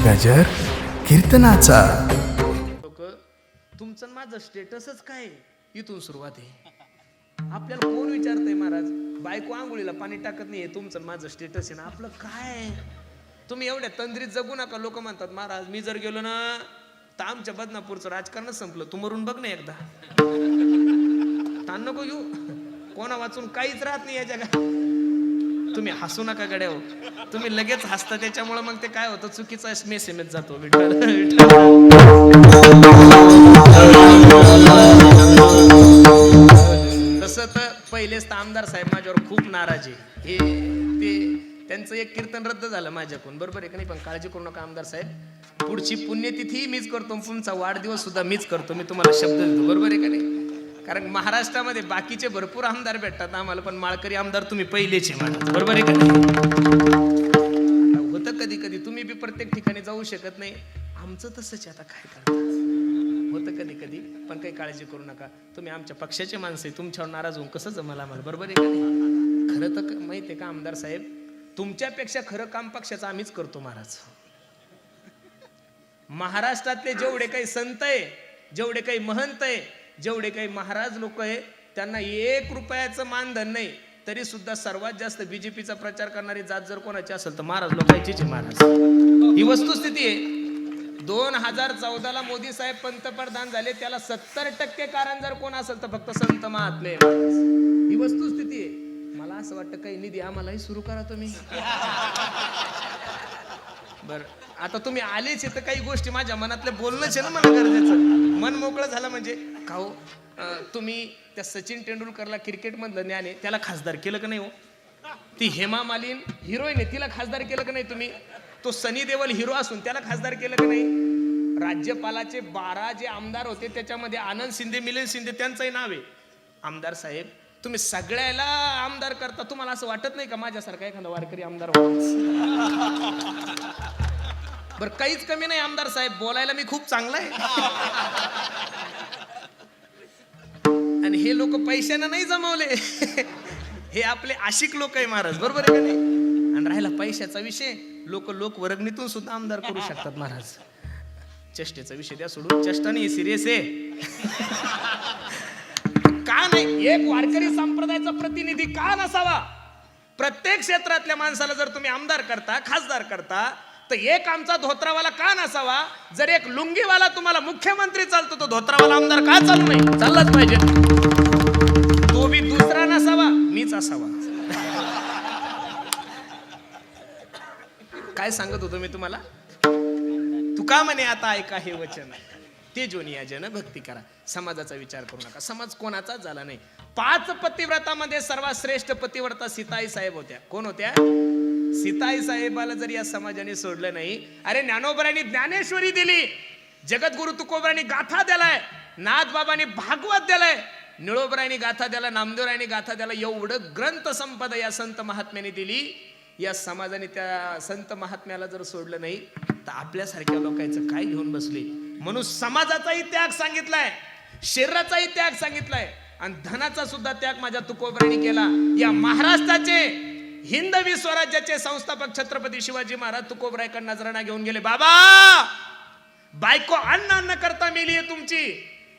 गजर कीर्तनाचा. तुमचं माझं स्टेटसच काय इथून सुरुवात आहे. आपल्याला कोण विचारतंय महाराज, बायको आंघोळीला पाणी टाकत नाही, तुमचं माझं स्टेटस आहे ना, आपलं काय. तुम्ही एवढ्या तंद्रीत जगू नका. लोक म्हणतात महाराज मी जर गेलो ना तर आमच्या बदनापूरचं राजकारणच संपलं, तू मरून बघ ना एकदा. ताण नको घेऊ, कोणा वाचून काहीच राहत नाही या जगात. तुम्ही हसू नका गड्या हो, तुम्ही लगेच हसता त्याच्यामुळे मग ते काय होतं, चुकीचा मेसेज जातो. तसं तर पहिलेच तर आमदार साहेब माझ्यावर खूप नाराज आहे. हे ते त्यांचं एक कीर्तन रद्द झालं माझ्याकडून, बरोबर आहे का नाही. पण काळजी करू नका आमदार साहेब, पुढची पुण्यतिथी मीच करतो, तुमचा वाढदिवस सुद्धा मीच करतो. मी तुम्हाला शब्द देतो, बरोबर आहे का नाही. कारण महाराष्ट्रामध्ये बाकीचे भरपूर आमदार भेटतात आम्हाला, पण माळकरी आमदार तुम्ही पहिलेच आहे मला, बरोबर आहे का नाही. होतं कधी कधी, तुम्ही बी प्रत्येक ठिकाणी जाऊ शकत नाही, आमचं तसंच आता काय करतात, होतं कधी कधी. पण काही काळजी करू नका, तुम्ही आमच्या पक्षाचे माणसं आहे, तुमच्यावर नाराज होऊन कसं जमलं आम्हाला, बरोबर आहे का नाही. खरं तर माहिती आहे का आमदार साहेब, तुमच्यापेक्षा खरं काम पक्षाचं आम्हीच करतो महाराज. महाराष्ट्रातले जेवढे काही संत आहे, जेवढे काही महंत आहे, जेवढे काही महाराज लोक आहे, त्यांना 1 रुपयाचं मानधन नाही, तरी सुद्धा सर्वात जास्त बीजेपीचा प्रचार करणारी जात जर कोणाची असेल तर महाराज लोकांचीच आहे महाराज. ही वस्तुस्थिती आहे. 2014ला मोदी साहेब पंतप्रधान झाले, त्याला 70% कारण जर कोण असेल तर फक्त संत महात्मे. ही वस्तुस्थिती आहे. मला असं वाटतं काही निधी आम्हालाही सुरू करा तुम्ही. बर, आता तुम्ही आलेच तर काही गोष्टी माझ्या मनातले बोलणंच आहे ना मला गरजेचं. मन मोकळं झालं म्हणजे का हो, तुम्ही त्या सचिन तेंडुलकरला क्रिकेट मधलं ज्ञान आहे, त्याला खासदार केलं का नाही हो. ती हेमा मालिनी हिरोईन आहे, तिला खासदार केलं का नाही तुम्ही. तो सनी देओल हिरो असून त्याला खासदार केलं का नाही. राज्यपालाचे 12 जे आमदार होते त्याच्यामध्ये आनंद शिंदे, मिलिंद शिंदे त्यांचंही नाव आहे. आमदार साहेब तुम्ही सगळ्याला आमदार करता, तुम्हाला असं वाटत नाही का माझ्यासारखा एखादा वारकरी आमदार बरं. काहीच कमी नाही आमदार साहेब, बोलायला मी खूप चांगला आहे. आणि हे लोक पैशाने नाही जमवले, हे आपले आशिक लोक आहे महाराज, बरोबर आहे का नाही. आणि राहिला पैशाचा विषय, लोक वर्गणीतून सुद्धा आमदार करू शकतात महाराज. चेष्टेचा विषय द्या सोडून, चेष्टा नाही, सिरियस आहे. का नाही, एक वारकरी संप्रदायाचा प्रतिनिधी का नसावा. प्रत्येक क्षेत्रातल्या माणसाला जर तुम्ही आमदार करता, खासदार करता, तर एक आमचा धोत्रावाला का नसावा. जर एक लुंगीवाला तुम्हाला मुख्यमंत्री चालतो, तो धोत्रावाला आमदार का चालू नाही, चाललाच पाहिजे. तो बी दुसरा नसावा, मीच असावा. काय सांगत होतो मी तुम्हाला. तुका म्हणे आता ऐका हे वचन, ते जोनिया जन भक्ती करा. समाजाचा विचार करू नका, समाज कोणाचाच झाला नाही. 5 पतिव्रतामध्ये सर्वात श्रेष्ठ पतिव्रता सीताई साहेब होत्या. कोण होत्या. सीताई साहेबाला जर या समाजाने सोडलं नाही. अरे ज्ञानोबरांनी ज्ञानेश्वरी दिली, जगद्गुरु तुकोबरांनी गाथा दिलाय, नाथबाबांनी भागवत दिलाय, निळोबरांनी गाथा दिला, नामदेवरायांनी गाथा दिला. एवढं ग्रंथ संपदा या संत महात्म्याने दिली. या समाजाने त्या संत महात्म्याला जर सोडलं नाही तर आपल्यासारख्या लोकांचं काय घेऊन बसले. म्हणून समाजाचाही त्याग सांगितलाय, शरीराचाही त्याग सांगितलाय, आणि धनाचा सुद्धा त्याग माझ्या तुकोबरांनी केला. या महाराष्ट्राचे हिंदवी स्वराज्याचे संस्थापक छत्रपती शिवाजी महाराज तुकोबरायकडे नजराणा घेऊन गेले. बाबा बायको अन्न करता मेली आहे तुमची,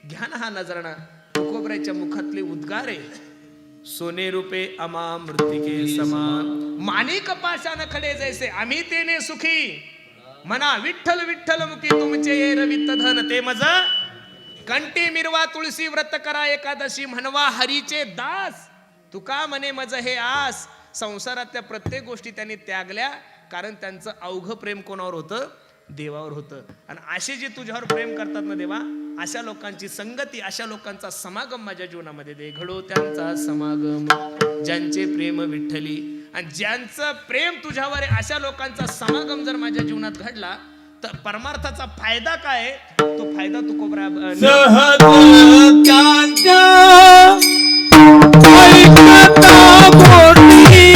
घ्या ना हा नजराणा. तुकोबरायच्या मुखातले उद्गार आहे, सोने रुपे अमा मृतिके समान, माणिक पाषाण खडे जैसे आम्ही तेने सुखी, मना विठ्ठल विठ्ठल मुखी तुमचे ये रवित धन ते मज, कंटी मिरवा तुळशी व्रत करा एकादशी, म्हणवा हरीचे दास, तुका म्हणे मज हे आस. संसारातल्या प्रत्येक गोष्टी त्यांनी त्यागल्या, कारण त्यांचं अवघ प्रेम कोणावर होतं, देवावर होतं. आणि असे जे तुझ्यावर प्रेम करतात ना देवा, अशा लोकांची संगती, अशा लोकांचा समागम माझ्या जीवनामध्ये दे. घडो त्यांचा समागम ज्यांचे प्रेम विठ्ठली. आणि ज्यांचं प्रेम तुझ्यावर आहे अशा लोकांचा समागम जर माझ्या जीवनात घडला तर परमार्थाचा फायदा काय, तो फायदा तू कोबरा ऐकता गोटी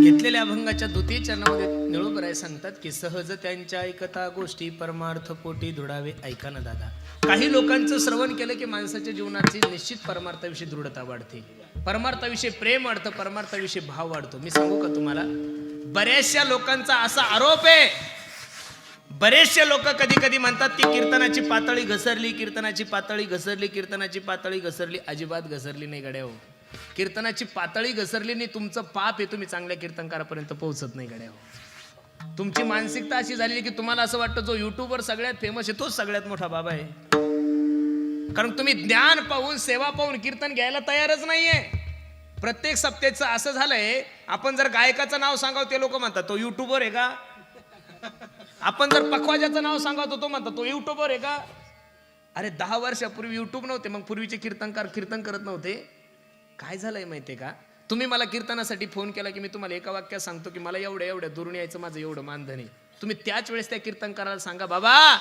घेतलेल्या अभंगाच्या द्वितीय चरणामध्ये निळूबराय सांगतात की सहज त्यांच्या ऐकता गोष्टी परमार्थ पोटी धुडावे. ऐका ना दादा, काही लोकांचं श्रवण केलं की माणसाच्या जीवनाची निश्चित परमार्थाविषयी दृढता वाढते, परमार्थाविषयी प्रेम वाढतं, परमार्थाविषयी भाव वाढतो. मी सांगू का तुम्हाला, बऱ्याचशा लोकांचा असा आरोप आहे, बरेचसे लोक कधी कधी म्हणतात की कीर्तनाची पातळी घसरली, कीर्तनाची पातळी घसरली, कीर्तनाची पातळी घसरली. अजिबात घसरली नाही गड्या हो. कीर्तनाची पातळी घसरली नाही, तुमचं पाप आहे, तुम्ही चांगल्या कीर्तनकारापर्यंत पोहोचत नाही गड्या हो. तुमची मानसिकता अशी झालेली की तुम्हाला असं वाटतं जो युट्यूबवर सगळ्यात फेमस आहे तोच सगळ्यात मोठा बाबा आहे. कारण तुम्ही ज्ञान पाहून, सेवा पाहून कीर्तन घ्यायला तयारच नाहीये. प्रत्येक सप्तेचं असं झालंय, आपण जर गायकाचं नाव सांगावं ते लोक म्हणतात तो युट्यूबवर आहे का. आपण जर पखवाजाचं नाव सांगावं तो म्हणतात तो युट्यूबवर आहे का. अरे 10 वर्षापूर्वी युट्यूब नव्हते, मग पूर्वीचे कीर्तनकार कीर्तन करत नव्हते. काय झालंय माहितीये का, तुम्ही मला कीर्तनासाठी फोन केला की मी तुम्हाला एका वाक्यात सांगतो की मला एवढ्या दुरून यायचं, माझं एवढं मानधन आहे. तुम्ही त्याच वेळेस त्या कीर्तनकाराला सांगा, बाबा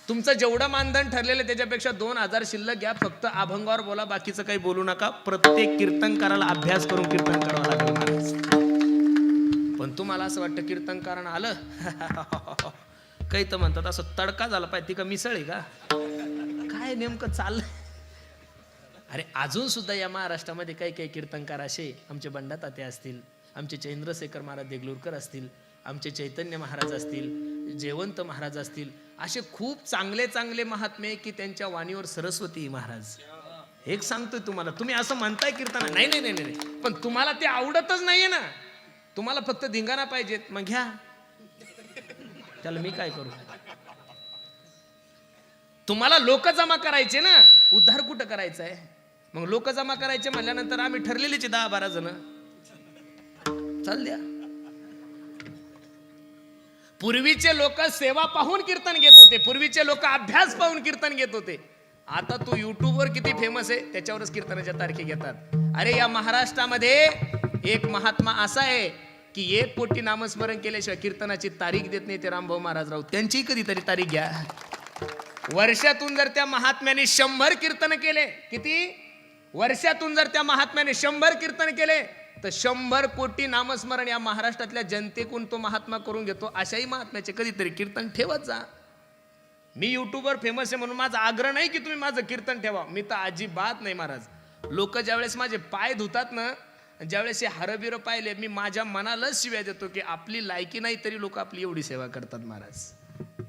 तुमचं जेवढं मानधन ठरलेलं त्याच्यापेक्षा 2000 शिल्लक घ्या, फक्त अभंगावर बोला, बाकीचं काही बोलू नका. प्रत्येक कीर्तनकाराला अभ्यास करून कीर्तन करावं लागेल महाराज. पण तुम्हाला असं वाटतं कीर्तनकारानं आलं काही तर म्हणतात असं तडका झाला पाहिजे, ती का मिसळ आहे का, काय नेमकं चाललंय. अरे अजून सुद्धा या महाराष्ट्रामध्ये काही काही कीर्तनकार असे, आमचे बंडा ताते असतील, आमचे चंद्रशेखर महाराज देगलूरकर असतील, आमचे चैतन्य महाराज असतील, जयवंत महाराज असतील, असे खूप चांगले चांगले महात्मे की त्यांच्या वाणीवर सरस्वती महाराज. एक सांगतोय तुम्हाला, तुम्ही असं म्हणताय कीर्तन, नाही नाही नाही नाही, पण तुम्हाला ते आवडतच नाहीये ना, तुम्हाला फक्त धिंगाणा पाहिजेत, मग घ्या, त्याला मी काय करू. तुम्हाला लोक जमा करायचे ना, उद्धार कुठं करायचा आहे. मग लोक जमा करायचे म्हणल्यानंतर आम्ही ठरलेलीच 10-12 जण चाल द्या. पूर्वीचे लोक सेवा पाहून कीर्तन घेत होते, पूर्वीचे लोक अभ्यास पाहून कीर्तन घेत होते. आता तू युट्यूबवर किती फेमस आहे त्याच्यावरच कीर्तनाच्या तारखे घेतात. अरे या महाराष्ट्रामध्ये एक महात्मा असा आहे की 1 कोटी नामस्मरण केल्याशिवाय कीर्तनाची तारीख देत नाही, ते रामभाऊ महाराज राव. त्यांची कधीतरी तारीख घ्या. वर्षातून जर त्या महात्म्याने 100 कीर्तन केले, किती वर्षातून जर त्या महात्म्याने 100 कीर्तन केले तर 100 कोटी नामस्मरण या महाराष्ट्रातल्या जनतेकडून तो महात्मा करून घेतो. अशाही महात्म्याचे कधीतरी कीर्तन ठेवत जा. मी युट्यूबवर फेमस आहे म्हणून माझा आग्रह नाही की तुम्ही माझं कीर्तन ठेवा, मी तर अजिबात नाही महाराज. लोक ज्यावेळेस माझे पाय धुतात ना, ज्यावेळेस हे हरबिरं पाहिले, मी माझ्या मनालाच शिव्या देतो की आपली लायकी नाही तरी लोक आपली एवढी सेवा करतात महाराज.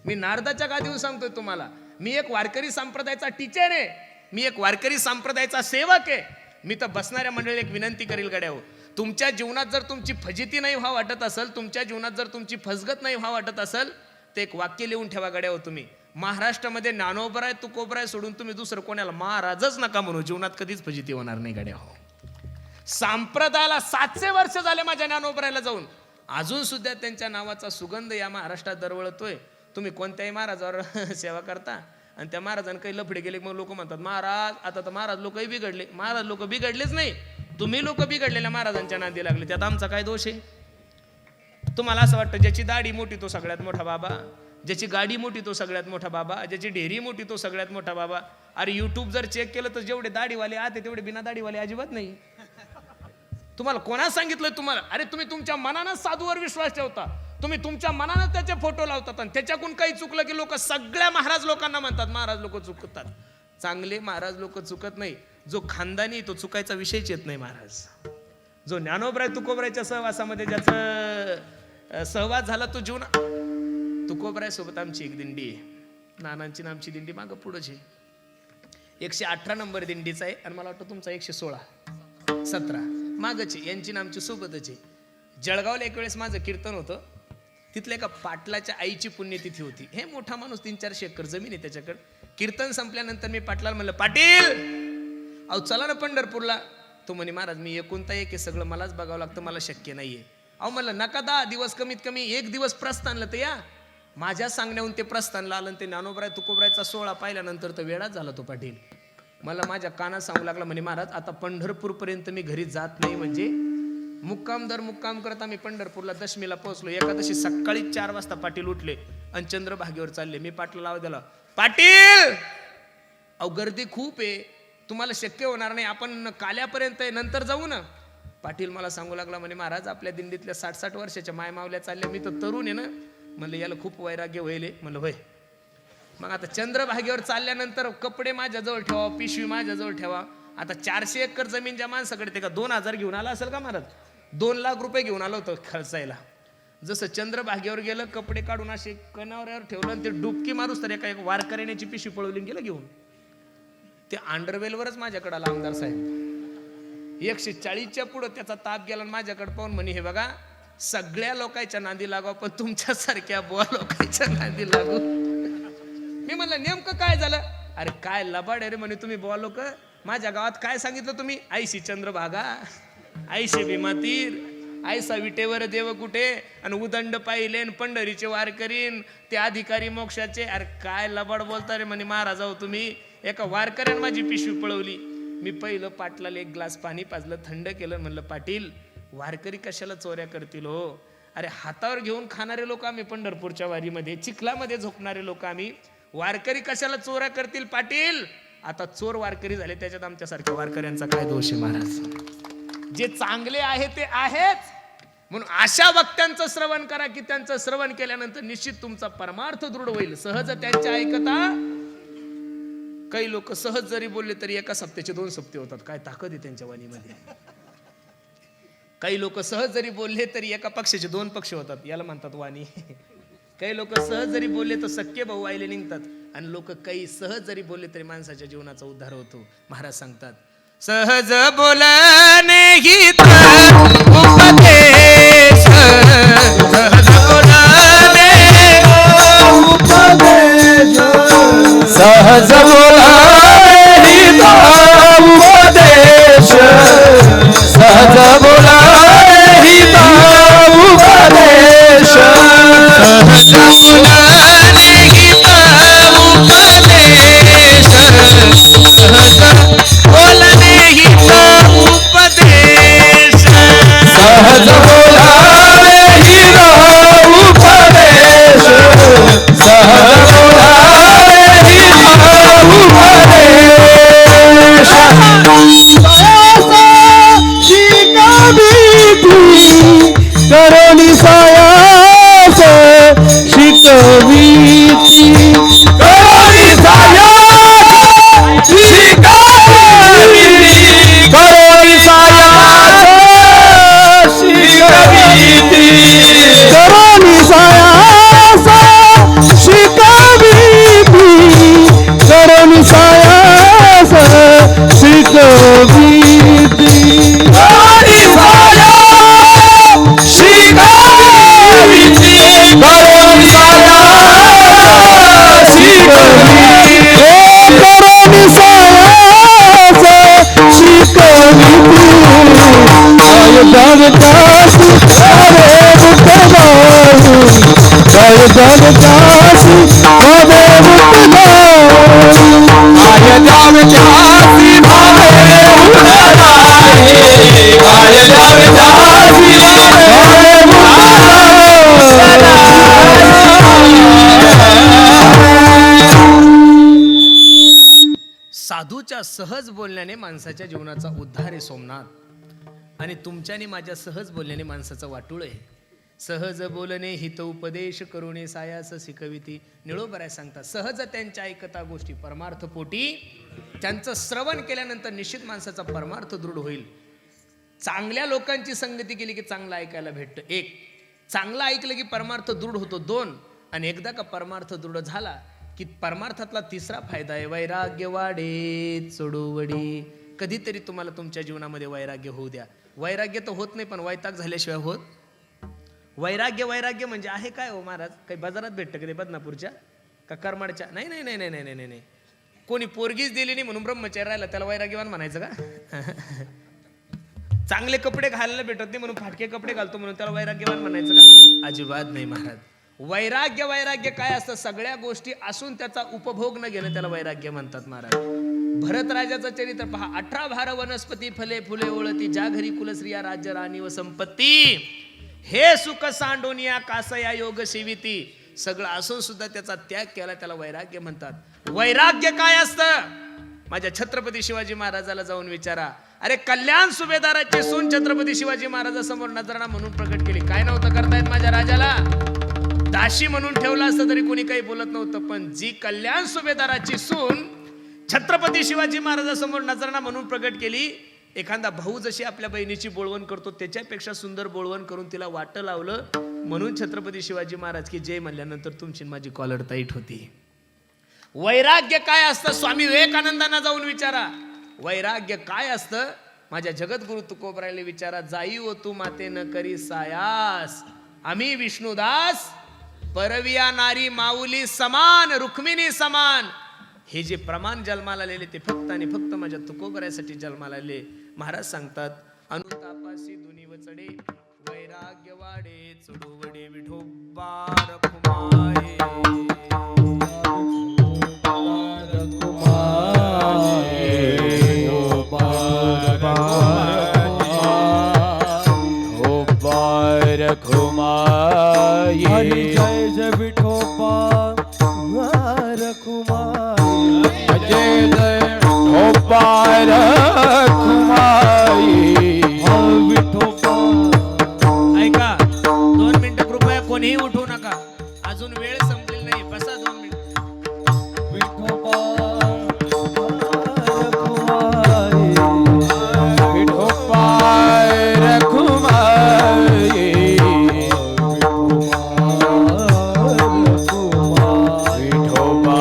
मी नारदाच्या गादीवर सांगतोय तुम्हाला, मी एक वारकरी संप्रदायाचा टीचर आहे, मी एक वारकरी संप्रदायाचा सेवक आहे. मी तर बसणाऱ्या मंडळीला एक विनंती करेल गड्या हो, तुमच्या जीवनात जर तुमची फजिती नाही व्हा वाटत असेल, तुमच्या जीवनात जर तुमची फसगत नाही व्हा वाटत असेल, तर एक वाक्य लिहून ठेवा गड्या हो. तुम्ही महाराष्ट्रामध्ये ज्ञानोबराय तुकोबराय सोडून तुम्ही दुसरं कोणाला महाराजच नका म्हणू, जीवनात कधीच फजिती होणार नाही गड्या हो. संप्रदायाला 700 वर्ष झाले माझ्या ज्ञानोबरायला जाऊन, अजून सुद्धा त्यांच्या नावाचा सुगंध या महाराष्ट्रात दरवळतोय. तुम्ही कोणत्याही महाराजावर सेवा करता आणि त्या महाराजांना काही लफडे गेले, मग लोक म्हणतात महाराज आता तर महाराज लोकही बिघडले. महाराज लोक बिघडलेच नाही, तुम्ही लोक बिघडलेल्या महाराजांच्या नादी लागले, त्यात आमचा काय दोष आहे. तुम्हाला असं वाटतं ज्याची दाढी मोठी तो सगळ्यात मोठा बाबा, ज्याची गाडी मोठी तो सगळ्यात मोठा बाबा, ज्याची ढेरी मोठी तो सगळ्यात मोठा बाबा. अरे युट्यूब जर चेक केलं तर जेवढे दाढीवाले आते तेवढे बिना दाढीवाले अजिबात नाही. तुम्हाला कोणा सांगितलं तुम्हाला? अरे तुम्ही तुमच्या मनानं साधूवर विश्वास ठेवता, तुम्ही तुमच्या मनानं त्याचे फोटो लावतात आणि त्याच्याकडून काही चुकलं की लोक सगळ्या महाराज लोकांना म्हणतात महाराज लोक चुकतात. चांगले महाराज लोक चुकत नाही. जो खानदानी तो चुकायचा विषयच येत नाही महाराज. जो ज्ञानोबराय तुकोबरायच्या सहवासामध्ये ज्याचा सहवास झाला तो जीवन. तुकोबराय सोबत आमची एक दिंडी आहे, नानांची नामची दिंडी मागं पुढंच आहे. 118 नंबर दिंडीचा आहे आणि मला वाटतं तुमचा 116-17 मागचे यांची नामची सोबतच आहे. जळगावला एक वेळेस माझं कीर्तन होतं. तिथल्या एका पाटलाच्या आईची पुण्यतिथी होती. हे मोठा माणूस 300-400 एकर जमीन आहे त्याच्याकडे. कीर्तन संपल्यानंतर मी पाटलाला म्हणलं पाटील अहो चला ना पंढरपूरला. तो म्हणे महाराज मी एकुलता एक आहे, सगळं मलाच बघावं लागतं, मला शक्य नाहीये. अहो म्हणलं नका 10 दिवस कमीत कमी 1 दिवस प्रस्थानला तर या. माझ्या सांगण्याहून ते प्रस्थानला आलं. ते ज्ञानोबराय तुकोबरायचा सोहळा पाहिल्यानंतर तर वेळाच झाला. तो पाटील मला माझ्या कानात सांगू लागला म्हणे महाराज आता पंढरपूर पर्यंत मी घरी जात नाही. म्हणजे मुक्काम दर मुक्काम करत आम्ही पंढरपूरला दशमीला पोहोचलो. एकादशी सकाळी 4 वाजता पाटील उठले आणि चंद्रभागेवर चालले. मी पाटला आवाज दिला पाटील अहो गर्दी खूप आहे, तुम्हाला शक्य होणार नाही, आपण काल्यापर्यंत आहे नंतर जाऊ ना. पाटील मला सांगू लागला म्हणे महाराज आपल्या दिंडीतल्या 60-60 वर्षाच्या मायमावल्या चालल्या, मी तर तरुण आहे ना. म्हणलं याला खूप वैराग्य व्हायले. म्हणलं होय. मग आता चंद्रभागेवर चालल्यानंतर कपडे माझ्याजवळ ठेवा, पिशवी माझ्याजवळ ठेवा. आता 400 एकर जमीन ज्या माणसाकडे ते का 2000 घेऊन आला असेल का महाराज? 2 लाख रुपये घेऊन आलो होतो खर्चायला. जसं चंद्रभागेवर गेलं कपडे काढून असे कणावऱ्यावर ठेवलं आणि ते डुबकी मारूस तर एका वारकऱ्याची पिशवी पळवली गेलं घेऊन. ते अंडरवेलवरच माझ्याकडे आला आमदार साहेब. 140च्या पुढं त्याचा ताप गेला. माझ्याकडे पाहून म्हणे हे बघा सगळ्या लोकांच्या नांदी लागू पण तुमच्यासारख्या बुवा लोकांच्या नांदी लागू. मी म्हणलं नेमकं काय झालं? अरे काय लबाड आहे रे म्हणे तुम्ही बुवा लोक. माझ्या गावात काय सांगितलं तुम्ही? आईशी चंद्रभागा, आईशे भीमातीर, आयसा विटेवर देव कुठे आणि उदंड पाहिले पंढरीचे वार करीन ते अधिकारी मोक्षाचे. अरे काय लबाड बोलता रे म्हणे महाराज हो तुम्ही. एका वारकऱ्यानं माझी पिशवी पळवली. मी पहिलं पाटलाला 1 ग्लास पाणी पाजलं, थंड केलं. म्हणलं पाटील वारकरी कशाला चोऱ्या करतील हो? अरे हातावर घेऊन खाणारे लोक आम्ही पंढरपूरच्या वारीमध्ये, चिखलामध्ये झोपणारे लोक आम्ही, वारकरी कशाला चोऱ्या करतील पाटील? आता चोर वारकरी झाले त्याच्यात आमच्यासारख्या वारकऱ्यांचा काय दोष आहे महाराज? जे चांगले आहे ते आहेच. म्हणून अशा वक्त्यांचं श्रवण करा की त्यांचं श्रवण केल्यानंतर निश्चित तुमचा परमार्थ दृढ होईल. सहज त्यांच्या ऐकता. काही लोक सहज जरी बोलले तरी एका सप्त्याचे 2 सप्ते होतात. काय ताकद आहे त्यांच्या वाणीमध्ये. काही लोक सहज जरी बोलले तरी एका पक्षाचे 2 पक्ष होतात. याला म्हणतात वाणी. काही लोक सहज जरी बोलले तर सख्खे भाऊ आईले निघतात. आणि लोक काही सहज जरी बोलले तरी माणसाच्या जीवनाचा उद्धार होतो. महाराज सांगतात सहज बोलणे ही उपदेश, सहज बोलणे उपदेश, सहज बोलावे उपदेश, सहज बोलावे उपदेश, सहज बोलावे उपदेश, सहज बोलणे उपदेश, सहज बोलावे उपदेश, सहज करोनी सायास शिकवीती, करोनी सायास शिकवीती, करोनी सायास शिकवीती, करोनी सायास शिकवीती, करोनी सायास शिकवीती, करोनी सायास शिकवीती, करोनी सायास शिकवीती, करोनी सायास शिकवीती, काय दानदासी हरे बुद्धमाऊ, काय दानदासी हरे बुद्धमाऊ, काय दानदासी हरे बुद्धमाऊ, काय दानदासी हरे सहज बोलण्याने माणसाच्या जीवनाचा उद्धार आहे सोमनाथ. आणि तुमच्याने माझ्या सहज बोलण्याने माणसाचं वाटूळ आहे. सहज बोलणे हित उपदेश करुणे सायास शिकविती. निळोबराय सांगतात सहज त्यांच्या ऐकता गोष्टी परमार्थ पोटी. त्यांचं श्रवण केल्यानंतर निश्चित माणसाचा परमार्थ दृढ होईल. चांगल्या लोकांची संगती केली की चांगलं ऐकायला भेटतं. एक, चांगलं ऐकलं की परमार्थ दृढ होतो. दोन, आणि एकदा का परमार्थ दृढ झाला की परमार्थातला तिसरा फायदा आहे वैराग्य वाढे चढुवडी. कधीतरी तुम्हाला तुमच्या जीवनामध्ये वैराग्य होऊ द्या. वैराग्य तर होत नाही पण वैताग झाल्याशिवाय होत. वैराग्य वैराग्य म्हणजे आहे काय हो महाराज? काही बाजारात भेटतं कधी बदनापूरच्या का करमाडच्या? नाही नाही नाही नाही नाही नाही नाही. कोणी पोरगीच दिली नाही म्हणून ब्रह्मचारी राहिला त्याला वैराग्यवान म्हणायचं का? चांगले कपडे घालायला भेटत नाही म्हणून फाटके कपडे घालतो म्हणून त्याला वैराग्यवान म्हणायचं का? अजिबात नाही महाराज. वैराग्य वैराग्य काय असतं? सगळ्या गोष्टी असून त्याचा उपभोग न घेणं त्याला वैराग्य म्हणतात महाराज. भरत राजाचं चरित्र पहा. 18 भार वनस्पती फले फुले ओळती ज्या घरी कुलश्रिया राज्य राणी व संपत्ती. हे सुख सांडोनिया कासया योग सेविती. सगळं असून सुद्धा त्याचा त्याग केला त्याला वैराग्य म्हणतात. वैराग्य काय असतं? माझ्या छत्रपती शिवाजी महाराजाला जाऊन विचारा. अरे कल्याण सुभेदाराची सून छत्रपती शिवाजी महाराजासमोर नजराणा म्हणून प्रकट केली. काय नव्हतं करतायत माझ्या राजाला? दाशी म्हणून ठेवलं असतं तरी कोणी काही बोलत नव्हतं. पण जी कल्याण सुभेदाराची सून छत्रपती शिवाजी महाराजासमोर नजराणा म्हणून प्रकट केली. एखादा भाऊ जशी आपल्या बहिणीची बोळवण करतो त्याच्यापेक्षा सुंदर बोळवण करून तिला वाटं लावलं. म्हणून छत्रपती शिवाजी महाराज की जय म्हणल्यानंतर तुमची माझी कॉलर टाईट होती. वैराग्य काय असतं? स्वामी विवेकानंदांना जाऊन विचारा वैराग्य काय असतं. माझ्या जगद्गुरु तुकोबरायला विचारा. जाई ओ तू माते न करी सायास आम्ही विष्णुदास परविया नारी माऊली समान रुक्मिणी समान. हे जे प्रमाण जन्माला आलेले ते फक्त आणि फक्त माझ्या तुकोबरायासाठी जन्माला आले. महाराज सांगतात अनुतापाशी दुनी वचडे वैराग्य वाडे चढुवडे विठोबा रखुमाये. हरी जय जय विठोबा रखुमाई. जय जय विठोबा रखुमाई. विठोबा. ऐका 2 मिनिटं कृपया कोणीही उठू नका. अजून वेळ संपलेली नाही. बसा 2 मिनिटं. विठोबा रखुमाई. विठोबा रखुमाई. विठोबा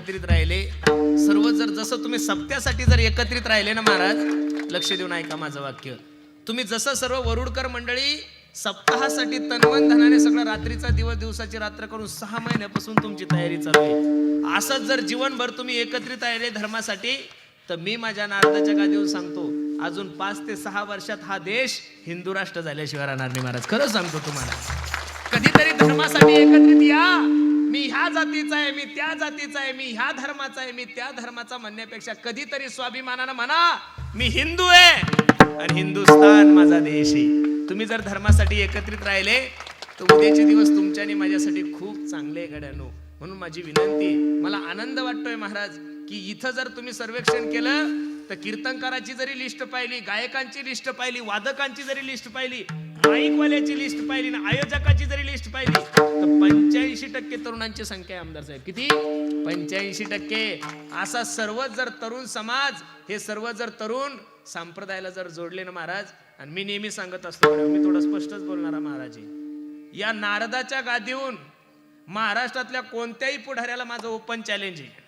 एकत्रित राहिले, सर्व जर जसं तुम्ही सप्त्यासाठी जर एकत्रित राहिले ना महाराज, लक्ष देऊन ऐका माझं वाक्य, तुम्ही जसं सर्व वरुडकर मंडळी सप्ताहासाठी तनमन धनाने सगळं रात्रीचा दिवस दिवसाची रात्र करून 6 महिन्यापासून तुमची तयारी चालू आहे, असंच जर जीवनभर तुम्ही एकत्रित राहिले धर्मासाठी, तर मी माझ्या नारदाच्या गादीवर सांगतो अजून 5 ते 6 वर्षात हा देश हिंदू राष्ट्र झाल्याशिवाय राहणार नाही महाराज. खरं सांगतो तुम्हाला. कधीतरी धर्मासाठी एकत्रित या. मी ह्या जातीचा आहे, मी त्या जातीचा आहे, मी ह्या धर्माचा आहे, मी त्या धर्माचा म्हणण्यापेक्षा कधीतरी स्वाभिमानानं म्हणा मी हिंदू आहे आणि हिंदुस्तान माझा देश आहे. तुम्ही जर धर्मासाठी एकत्रित राहिले तर उद्याचे दिवस तुमच्या आणि माझ्यासाठी खूप चांगले आहे गड्यानो. म्हणून माझी विनंती, मला आनंद वाटतोय महाराज की इथं जर तुम्ही सर्वेक्षण केलं तर कीर्तनकाराची जरी लिस्ट पाहिली, गायकांची लिस्ट पाहिली, वादकांची जरी लिस्ट पाहिली, माईकवाल्याची लिस्ट पाहिली ना आयोजकाची जरी लिस्ट पाहिली तर 85% तरुणांची संख्या आहे आमदार साहेब. किती? 85%. असा सर्व जर तरुण समाज, हे सर्व जर तरुण संप्रदायाला जर जोडले ना महाराज, आणि मी नेहमी सांगत असतो, मी थोडं स्पष्टच बोलणारा महाराज आहे, या नारदाच्या गादीहून महाराष्ट्रातल्या कोणत्याही पुढाऱ्याला माझं ओपन चॅलेंज आहे.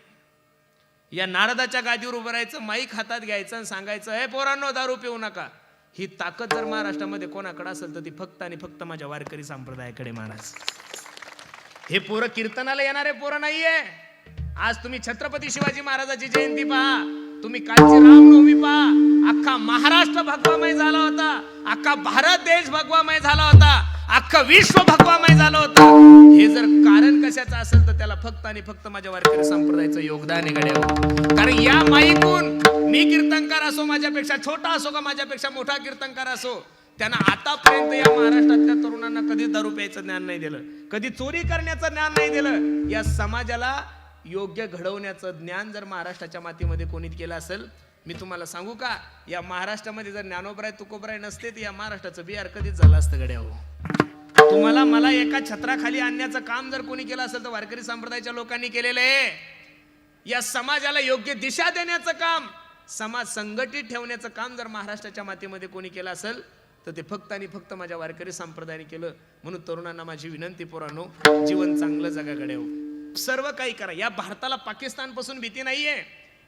या नारदाच्या गादीवर उभं राहायचं, माईक हातात घ्यायचं आणि सांगायचं, हे पोरांनो दारू पिऊ नका. ही ताकद जर महाराष्ट्रामध्ये कोणाकडे असेल तर ती फक्त आणि फक्त माझ्या वारकरी संप्रदायाकडे महाराज. हे पोरं कीर्तनाला येणारे पोरं नाहीये. आज तुम्ही छत्रपती शिवाजी महाराजाची जयंती पहा, तुम्ही कालची रामनवमी पहा, अख्खा महाराष्ट्र भगवामय झाला होता, अख्खा भारत देश भगवामय झाला होता, अख्खा विश्व भगवामय झालं होतं. हे जर कारण कशाचं असेल तर त्याला फक्त आणि फक्त माझ्या वारकरी संप्रदायाचं योगदान आहे गड्या. कारण या माईकून मी कीर्तनकार असो, माझ्यापेक्षा छोटा असो का माझ्यापेक्षा मोठा कीर्तनकार असो, त्यांना आतापर्यंत या महाराष्ट्रातल्या तरुणांना कधी दारू प्यायचं ज्ञान नाही दिलं, कधी चोरी करण्याचं ज्ञान नाही दिलं. या समाजाला योग्य घडवण्याचं ज्ञान जर महाराष्ट्राच्या मातीमध्ये कोणी केलं असेल, मी तुम्हाला सांगू का, या महाराष्ट्रामध्ये जर ज्ञानोबराय तुकोबराय नसते तर या महाराष्ट्राचं बिहार कधीच झालं असतं गड्या हो. तुम्हाला मला एका छत्राखाली आणण्याचं काम जर कोणी केलं असेल तर वारकरी संप्रदायाच्या लोकांनी केलेलं आहे. या समाजाला योग्य दिशा देण्याचं काम, समाज संघटित ठेवण्याचं काम जर महाराष्ट्राच्या मातीमध्ये कोणी केलं असेल तर ते फक्त आणि फक्त माझ्या वारकरी संप्रदायाने केलं. म्हणून तरुणांना माझी विनंती, पोरांनो, जीवन चांगलं जगाकडे हो, सर्व काही करा. या भारताला पाकिस्तान पासून भीती नाहीये,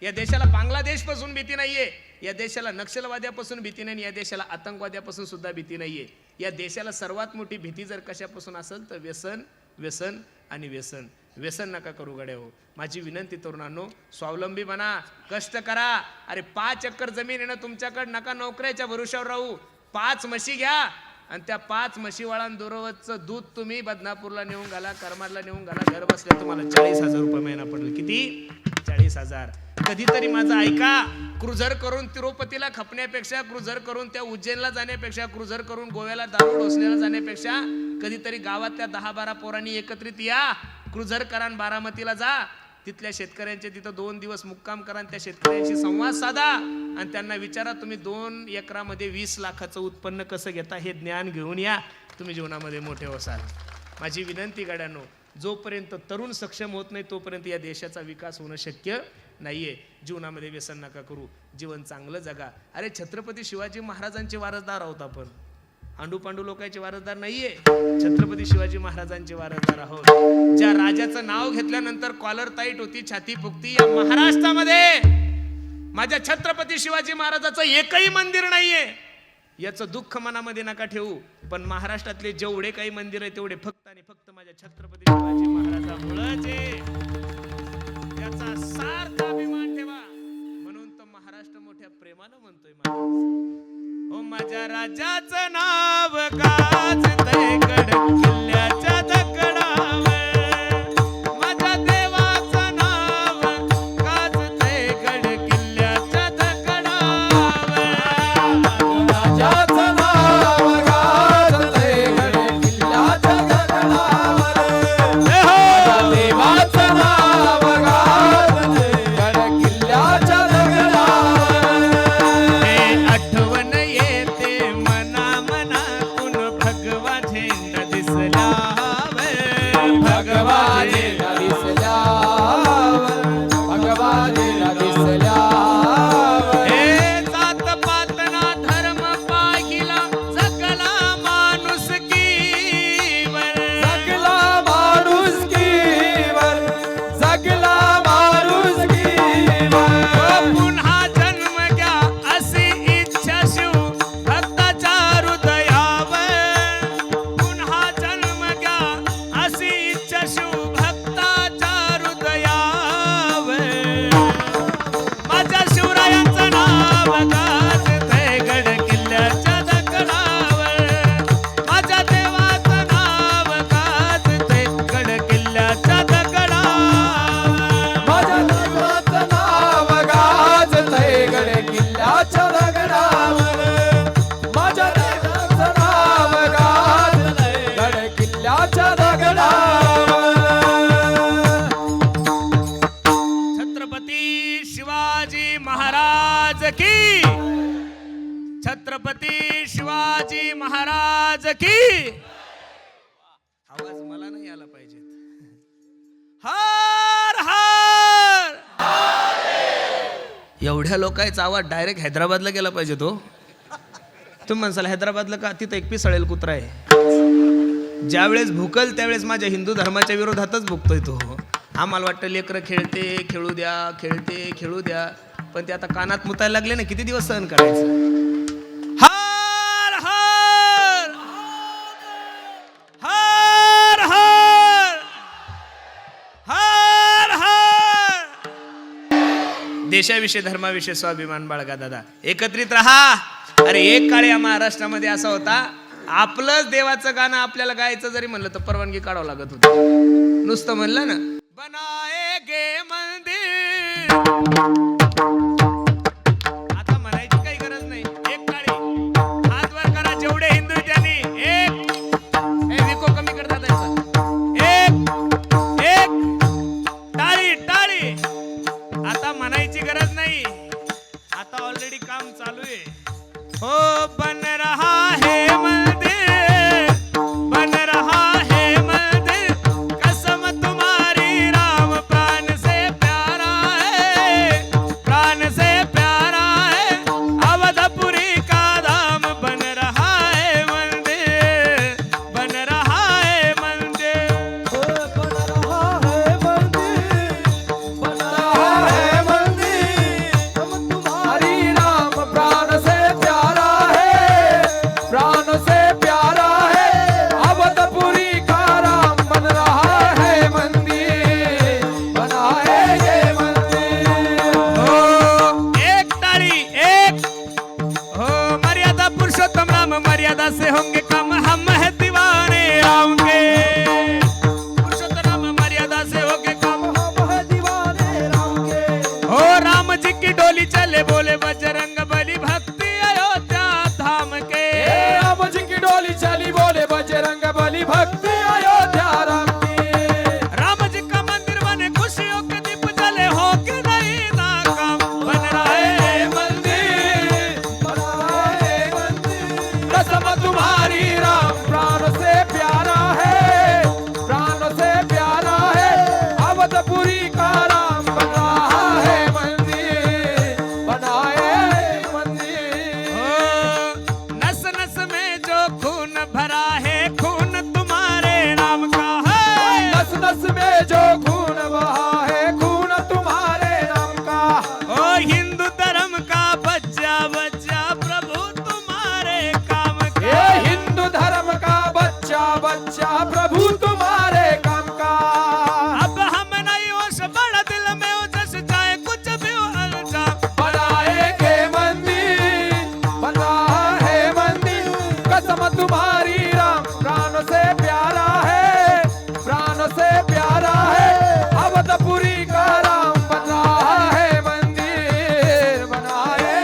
या देशाला बांगलादेश पासून भीती नाहीये, या देशाला नक्षलवाद्यापासून भीती नाही, या देशाला आतंकवाद्यापासून सुद्धा भीती नाहीये. या देशाला सर्वात मोठी भीती जर कशापासून असेल तर व्यसन, व्यसन आणि व्यसन. व्यसन नका करू गड्या हो. माझी विनंती तरुणांनो, स्वावलंबी बना, कष्ट करा. अरे 5 एकर जमीन आहे ना तुमच्याकडे, नका नोकऱ्याच्या भरोश्यावर राहू. 5 म्हशी घ्या आणि त्या 5 म्हशीवाळां दोरवतचं दूध तुम्ही बदनापूरला नेऊन घाला, करमाडला नेऊन घाला, घर बसल्या तुम्हाला 40,000 रुपये महिना पडेल. किती? 40,000. कधीतरी माझं ऐका, क्रुझर करून तिरुपतीला खपण्यापेक्षा, क्रुझर करून त्या उज्जैनला जाण्यापेक्षा, क्रुझर करून गोव्याला दारू डोसण्याला जाण्यापेक्षा कधीतरी गावातल्या 10-12 पोरांनी एकत्रित या, क्रुझर करा, बारामतीला जा, तिथल्या शेतकऱ्यांचे तिथं 2 दिवस मुक्काम करा, त्या शेतकऱ्यांशी संवाद साधा आणि त्यांना विचारा तुम्ही 2 एकरामध्ये 20 लाखाचं उत्पन्न कसं घेता, हे ज्ञान घेऊन या, तुम्ही जीवनामध्ये मोठे होसाल. माझी विनंती गाड्यांनो, जोपर्यंत तरुण सक्षम होत नाही तोपर्यंत या देशाचा विकास होणं शक्य नाहीये. जीवनामध्ये व्यसन नका करू, जीवन चांगलं जगा. अरे छत्रपती शिवाजी महाराजांचे वारसदार आहोत आपण, आंडू पांडू लोकांचे वारसदार नाहीये, छत्रपती शिवाजी महाराजांचे वारसदार आहोत. ज्या राजाचं नाव घेतल्यानंतर कॉलर टाईट होती, छाती फुगती, या महाराष्ट्रामध्ये माझ्या छत्रपती शिवाजी महाराजाचं एकही मंदिर नाहीये. याचं दुःख मनामध्ये नका ठेवू, पण महाराष्ट्रातले जेवढे काही मंदिर आहे तेवढे फक्त आणि फक्त माझ्या छत्रपती शिवाजी महाराजांमुळेच आहे. याचा सार्थ अभिमान ठेवा. म्हणून तर महाराष्ट्र मोठ्या प्रेमानं म्हणतोय महाराज, ओ माझ्या राजाचं नाव गाजतंय गड किल्ल्याच्या दगडावर, माझ्या देवाचं नाव गाजतंय गड किल्ल्याच्या दगडावर, राजाचं नाव गाजतंय गड किल्ल्याच्या दगडावर, देवाचं नाव गाजतंय गड किल्ल्याच्या दगडावर. आठवण येते मना मनातून छत्रपती शिवाजी महाराज की, छत्रपती शिवाजी महाराज की. आवाज मला नाही आला पाहिजे. हर हर. एवढ्या लोकांचा आवाज डायरेक्ट हैदराबादला गेला पाहिजे. तो तुम्ही म्हणसाल हैदराबादला का, तिथं एक पिसळेल कुत्रा आहे. ज्यावेळेस भुकल त्यावेळेस माझ्या हिंदू धर्माच्या विरोधातच भुकतोय तो. आम्हाला वाटतं लेकरं खेळते खेळू द्या, खेळते खेळू द्या, पण ते आता कानात मुतायला लागले ना, किती दिवस सहन करायचं. हर हर हर हर हर हर. देशाविषयी धर्माविषयी स्वाभिमान बाळगा दादा, एकत्रित राहा. अरे एक काळ या महाराष्ट्रामध्ये असा होता, आपलंच देवाचं गाणं आपल्याला गायचं जरी म्हणलं तर परवानगी काढावं लागत होती. नुसतं म्हणलं ना, बनाएगे मंदिर, आता म्हणायची काही गरज नाही. एक काळी हात वर करा जेवढे हिंदू त्यांनी. एक विको कमी करतात एक एक टाळी टाळी. आता म्हणायची गरज नाही, आता ऑलरेडी काम चालू आहे. हो बन रहा है मंदिर, बन रहा है मंदिर, कसम तुम्हारी राम प्राण से प्यारा है, प्राण से प्यारा है, अवधपुरी का धाम बन रहा है मंदिर, बन रहा है मंदिर. बन रहा है मंदिर, बन रहा है मंदिर, हम तुम्हारी राम प्राण से प्यारा है, प्राण से प्यारा है, अवधपुरी का राम बन रहा है मंदिर, बनाएंगे मंदिर. हो एक तारी एक. हो मर्यादा पुरुषोत्तम राम, मर्यादा से होंगे कम, हम है दीवाने राम के. पुरुषोत्तम राम मर्यादा से होंगे कम, हम है दीवाने राम के. हो राम जी की डोली चले बोले बजरंग बली, भक्ति अयोध्या धाम के. राम जी की डोली चली बोले बजरंग बली, भक्ति अयोध्या राम की. राम जी का मंदिर बने, खुशियों के दीप जले, हो के नहीं नाकाम बन रहे मंदिर, बना है मंदिर, कसम तुम्हारी राम प्राण से प्यारा है, प्राण से प्यारा है, अवधपुरी का राम बन रहा है मंदिर, बनाए मंदिर. हो नस नस में जो खून भरा है, खून तुम्हारे नाम का है. नस नस में जो खून बहा है, खून तुम्हारे नाम का. ओ हिंदू धर्म का बच्चा बच्चा, प्रभु तुम्हारे काम ये का. हिंदू धर्म का बच्चा बच्चा, प्रभु तुम्हारे काम का. अब हम नहीं होश, बड़ा दिल में हो, जस चाहे कुछ भी हो अंजाम. बनाएंगे मंदिर, बना है मंदिर, कसम तुम्हारी राम प्राण से प्यारा है, प्राण से प्यारा है, अवधपुरी का राम बन रहा है मंदिर, बनाए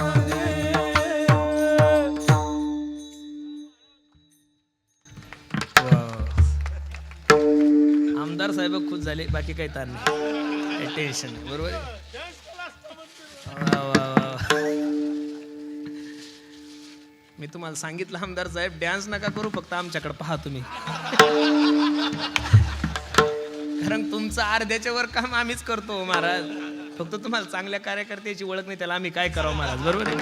मंदिर. आमदार साहेब खुश झाले, बाकी काही ताण नाही, टेन्शन नाही. बरोबर आहे? वा, वा, वा. मी तुम्हाला सांगितलं आमदार साहेब, डान्स नका करू, फक्त आमच्याकडे पहा तुम्ही. कारण तुमचं अर्ध्याच्या वर काम आम्हीच करतो महाराज. फक्त तुम्हाला चांगल्या कार्यकर्त्याची ओळख नाही, त्याला आम्ही काय करावं महाराज. बरोबर आहे?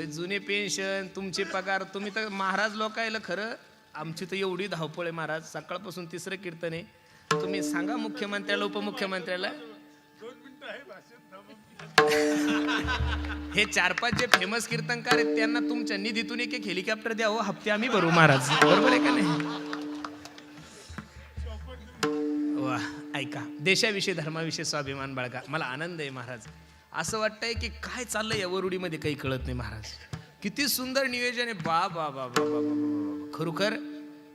जुने पेन्शन, तुमचे पगार, तुम्ही तर महाराज लोकायला खरं. आमची तर एवढी धावपळ आहे महाराज, सकाळपासून तिसरं कीर्तन आहे. तुम्ही सांगा मुख्यमंत्र्याला, उपमुख्यमंत्र्याला, हे 4-5 जे फेमस कीर्तनकार आहेत त्यांना तुमच्या निधीतून एक हेलिकॉप्टर द्या हो, हप्ते आम्ही भरू महाराज. बरोबर आहे का नाही? वा, ऐका, देशाविषयी धर्माविषयी स्वाभिमान बाळगा. मला आनंद आहे महाराज. असं वाटतंय की काय चाललंय या वरुडीमध्ये काही कळत नाही महाराज. किती सुंदर नियोजन आहे. बा बा बा बा बा बा. खरोखर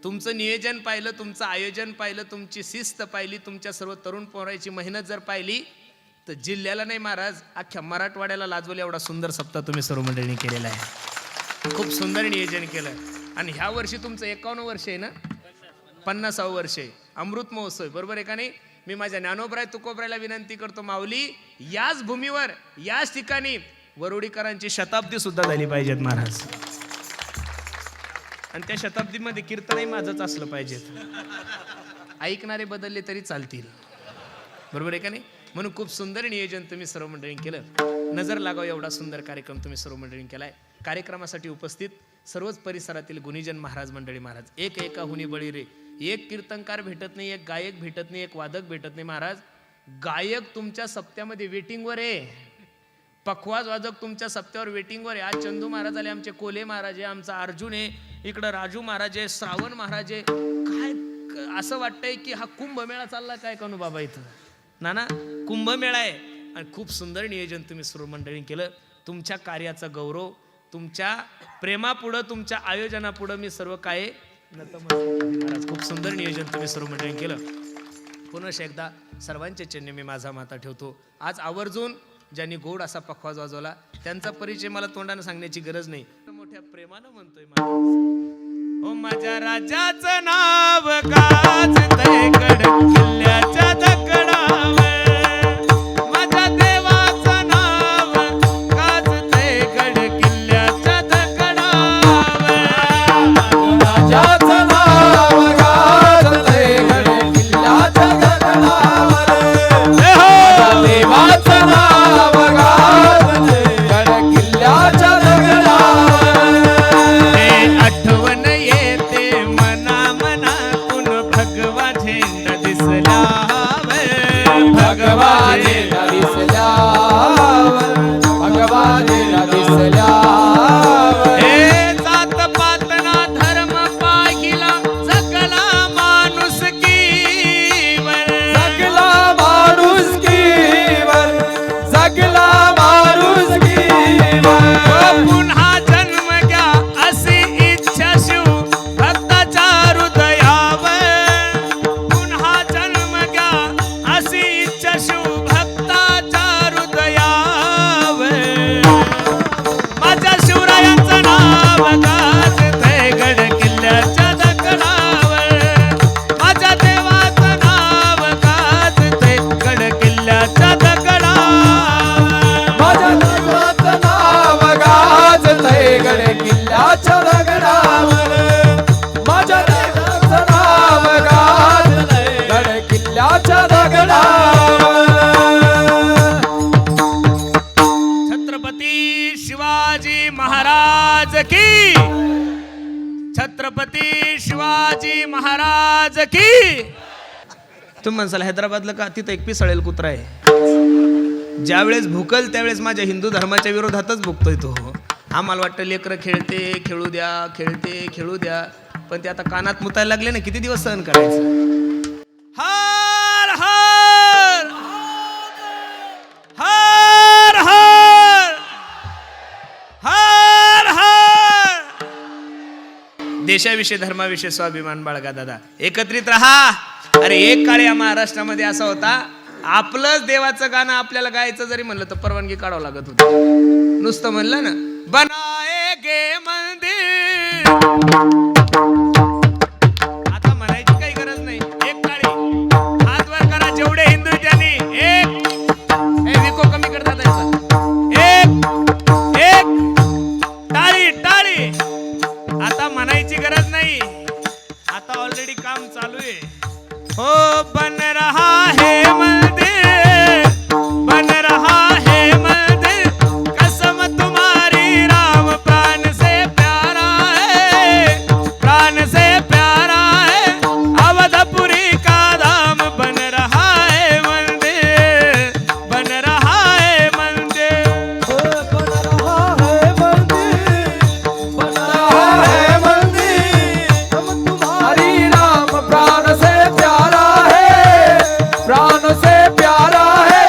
तुमचं नियोजन पाहिलं, तुमचं आयोजन पाहिलं, तुमची शिस्त पाहिली, तुमच्या सर्व तरुण पोरांची मेहनत जर पाहिली तर जिल्ह्याला नाही महाराज, अख्ख्या मराठवाड्याला लाजवलं एवढा सुंदर सप्ताह तुम्ही सर्व मंडळींनी केलेला आहे. खूप सुंदर नियोजन केलं. आणि ह्या वर्षी तुमचं 51 वर्ष आहे ना, 50वे वर्ष आहे, अमृत महोत्सव, बरोबर आहे का नाही? मी माझ्या ज्ञानोबराय तुकोबरायला विनंती करतो, माऊली याच भूमीवर याच ठिकाणी वरुडीकरांची शताब्दी सुद्धा झाली पाहिजेत महाराज, आणि त्या शताब्दीमध्ये कीर्तनही माझंच असलं पाहिजेत. ऐकणारे बदलले तरी चालतील, बरोबर आहे का नाही? म्हणून खूप सुंदर नियोजन तुम्ही सर्व मंडळींनी केलं. नजर लागाव एवढा सुंदर कार्यक्रम तुम्ही सर्व मंडळींनी केलाय. कार्यक्रमासाठी उपस्थित सर्वच परिसरातील गुणीजन महाराज मंडळी, महाराज एक एका हुनी बळी रे, एक कीर्तनकार भेटत नाही, एक गायक भेटत नाही, एक वादक भेटत नाही. महाराज गायक तुमच्या सप्त्यामध्ये वेटिंगवर आहे, पखवाज वादक तुमच्या सप्त्यावर वेटिंगवर आहे. आज चंदू महाराज आले, आमचे कोले महाराज आहे, आमचा अर्जुन आहे, इकडं राजू महाराज आहे, श्रावण महाराज आहे. काय असं वाटतंय की हा कुंभमेळा चालला काय कनु बाबा इथं? ना कुंभमेळा आहे. आणि खूप सुंदर नियोजन तुम्ही सर्व मंडळी केलं. तुमच्या कार्याचा गौरव, तुमच्या प्रेमापुढं, तुमच्या आयोजनापुढं मी सर्व काय महाराज. खूप सुंदर नियोजन तुम्ही सर्व मंडळी केलं. पुन्हा एकदा सर्वांचे चरणी मी माझा माता ठेवतो. आज आवर्जून ज्यांनी गोड असा पखवाज वाजवला त्यांचा परिचय मला तोंडाने सांगण्याची गरज नाही, मोठ्या प्रेमानं म्हणतोय महाराज. ओ माझ्या राजाचं नाव गाजतंय गड किल्ल्याच्या दगडावर, माझ्या देवाचं नाव गाजतंय गड किल्ल्याच्या दगडावर, राजाचं नाव गाजतंय गड किल्ल्याच्या दगडावर, देवाचं नाव गाजतंय गड किल्ल्याच्या दगडावर. आठवण येते मना मनातून भगवा झेंडा दिसल्यावर, भगवा झेंडा दिसल्यावर, भगवा झेंडा दिसल्यावर. हे जात पात ना धर्म पाहिला सकला माणुसकीवर, जगला माणुसकीवर, जगला माणुसकीवर. पुन्हा जन्म घ्या अशी इच्छा शिव भक्ताच्या हृदयावर, पुन्हा जन्म घ्या अशी इच्छा शिव भक्ताच्या हृदयावर. माझ्या शिवरायांचं नाव गाजतंय गड किल्ल्याच्या दगडावर, माझ्या देवाचं नाव गाजतंय गड किल्ल्याच्या दगडावर. माझ्या देवाचं नाव गाजतंय गड किल्ल्याच्या दगडावर, माझ्या देवाचं नाव गाजतंय गड किल्ल्याच्या दगडावर. छत्रपती शिवाजी महाराज की, छत्रपती शिवाजी महाराज की. तुम्ही म्हणसाल हैदराबादला का तिथं एक पिसळेल कुत्रा आहे, ज्यावेळेस भुकल त्यावेळेस माझ्या हिंदू धर्माच्या विरोधातच भुकतोय तो. आम्हाला वाटतं लेकरं खेळते खेळू द्या, खेळते खेळू द्या, पण ते आता कानात मुतायला लागले ना, किती दिवस सहन करायचं. हर हर हर हर हर हर. देशाविषयी धर्माविषयी स्वाभिमान बाळगा दादा, एकत्रित राहा. अरे एक काळ या महाराष्ट्रामध्ये असा होता, आपलंच देवाचं गाणं आपल्याला गायचं जरी म्हणलं तर परवानगी काढावं लागत होती. नुसतं म्हणलं ना बनाएगे मंदिर, आता म्हणायची काही गरज नाही. एक काळी हात वर करा जेवढे हिंदू त्यांनी, एक विको कमी करतात एक एक टाळी टाळी. आता म्हणायची गरज नाही, आता ऑलरेडी काम चालू आहे. हो बन रहा है मंदिर, बन रहा है मंदिर, कसम तुम्हारी राम प्राण से प्यारा है, प्राण से प्यारा है, अवधपुरी का धाम बन रहा है मंदिर, बन रहा है मंदिर. बन रहा है मंदिर, बन रहा है मंदिर, हम तुम्हारी राम प्राण से प्यारा है, प्राण से प्यारा है,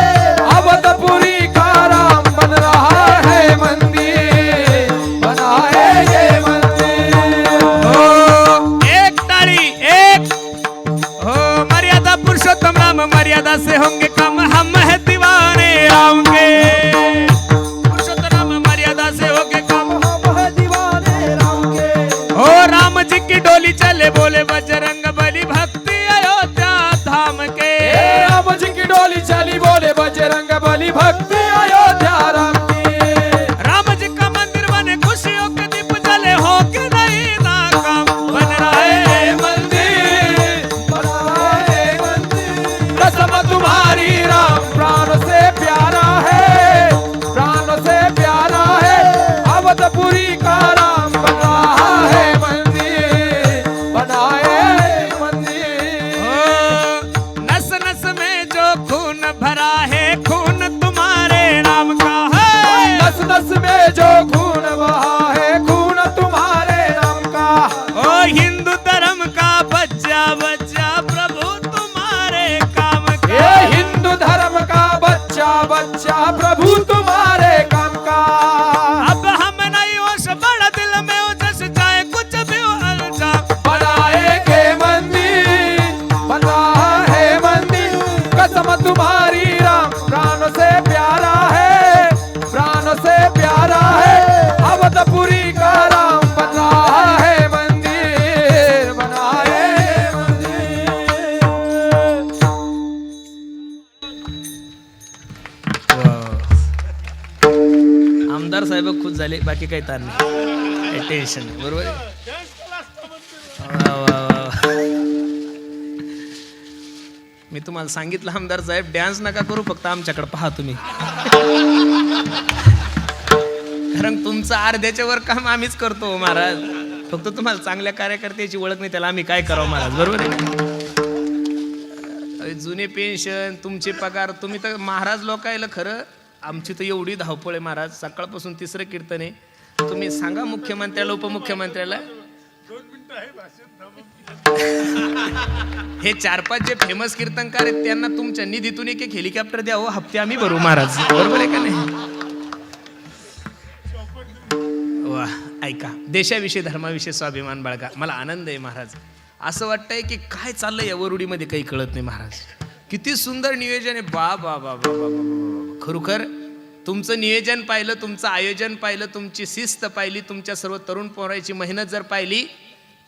अवधपुरी का राम बन रहा है मंदिर, बना है ये मंदिर. हो एक तारी एक. हो मर्यादा पुरुषोत्तम राम मर्यादा से होंगे कम, हम है दीवाने राम के. पुरुषोत्तम राम मर्यादा से होंगे कम, हम है दीवाने राम के. हो राम जी की डोली चले बोले बजरंग बली, भक्ति अयोध्या धाम के. आमदार साहेब खुश झाले, बाकी काही ताण नाही, काही टेन्शन नाही. बरोबर आहे? वा, वा, वा. मी तुम्हाला सांगितलं आमदार साहेब डॅन्स नका करू, फक्त आमच्याकडे पहा तुम्ही. कारण तुमचं अर्ध्याच्या वर काम आम्हीच करतो महाराज. फक्त तुम्हाला चांगल्या कार्यकर्त्याची ओळख नाही, त्याला आम्ही काय करावं महाराज. बरोबर आहे? जुने पेन्शन, तुमचे पगार, तुम्ही तर महाराज लोकायला खरं आमची तर एवढी धावपळ आहे महाराज. सकाळपासून तिसरं कीर्तन आहे. तुम्ही सांगा मुख्यमंत्र्याला, उपमुख्यमंत्र्याला, हे 4-5 जे फेमस कीर्तनकार आहेत त्यांना तुमच्या निधीतून एक हेलिकॉप्टर द्या हो, हप्ते आम्ही भरू महाराज. बरोबर आहे का नाही? वा, ऐका, देशाविषयी धर्माविषयी स्वाभिमान बाळगा. मला आनंद आहे महाराज. असं वाटतंय की काय चाललंय या वरुडीमध्ये काही कळत नाही महाराज. किती सुंदर नियोजन आहे. बा बा बा बा बा बा. खरोखर तुमचं नियोजन पाहिलं, तुमचं आयोजन पाहिलं, तुमची शिस्त पाहिली, तुमच्या सर्व तरुण पोरांची मेहनत जर पाहिली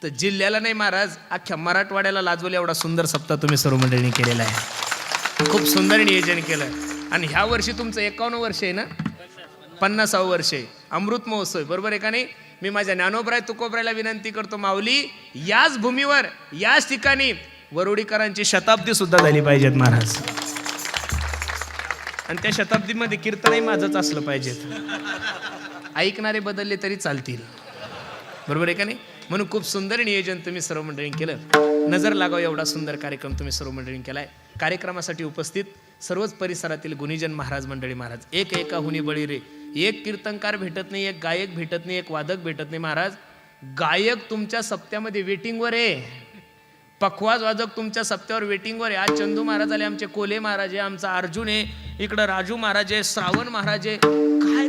तर जिल्ह्याला नाही महाराज, अख्ख्या मराठवाड्याला लाजवलं एवढा सुंदर सप्ताह तुम्ही सर्व मंडळींनी केलेला आहे. खूप सुंदर नियोजन केलं. आणि ह्या वर्षी तुमचं 51 वर्ष आहे ना, 50वं वर्ष आहे, अमृत महोत्सव आहे. बरोबर आहे का नाही? मी माझ्या ज्ञानोबराय तुकोबरायला विनंती करतो, माऊली याच भूमीवर याच ठिकाणी वरुडीकरांची शताब्दी सुद्धा झाली पाहिजेत महाराज. आणि त्या शताब्दीमध्ये कीर्तनही माझंच असलं पाहिजेत. ऐकणारे बदलले तरी चालतील. बरोबर आहे का नाही? म्हणून खूप सुंदर नियोजन तुम्ही सर्व मंडळींनी केलं. नजर लागाव एवढा सुंदर कार्यक्रम तुम्ही सर्व मंडळींनी केलाय. कार्यक्रमासाठी उपस्थित सर्वच परिसरातील गुणीजन महाराज मंडळी महाराज, एका हुनी बळी रे. एक कीर्तनकार भेटत नाही, एक गायक भेटत नाही, एक वादक भेटत नाही महाराज. गायक तुमच्या सप्त्यामध्ये वेटिंगवर आहे, पखवाज वादक तुमच्या सप्त्यावर वेटिंगवर आहे. आज चंदू महाराज आले, आमचे कोले महाराज आहे, आमचा अर्जुन आहे, इकडं राजू महाराज आहे, श्रावण महाराज आहे. काय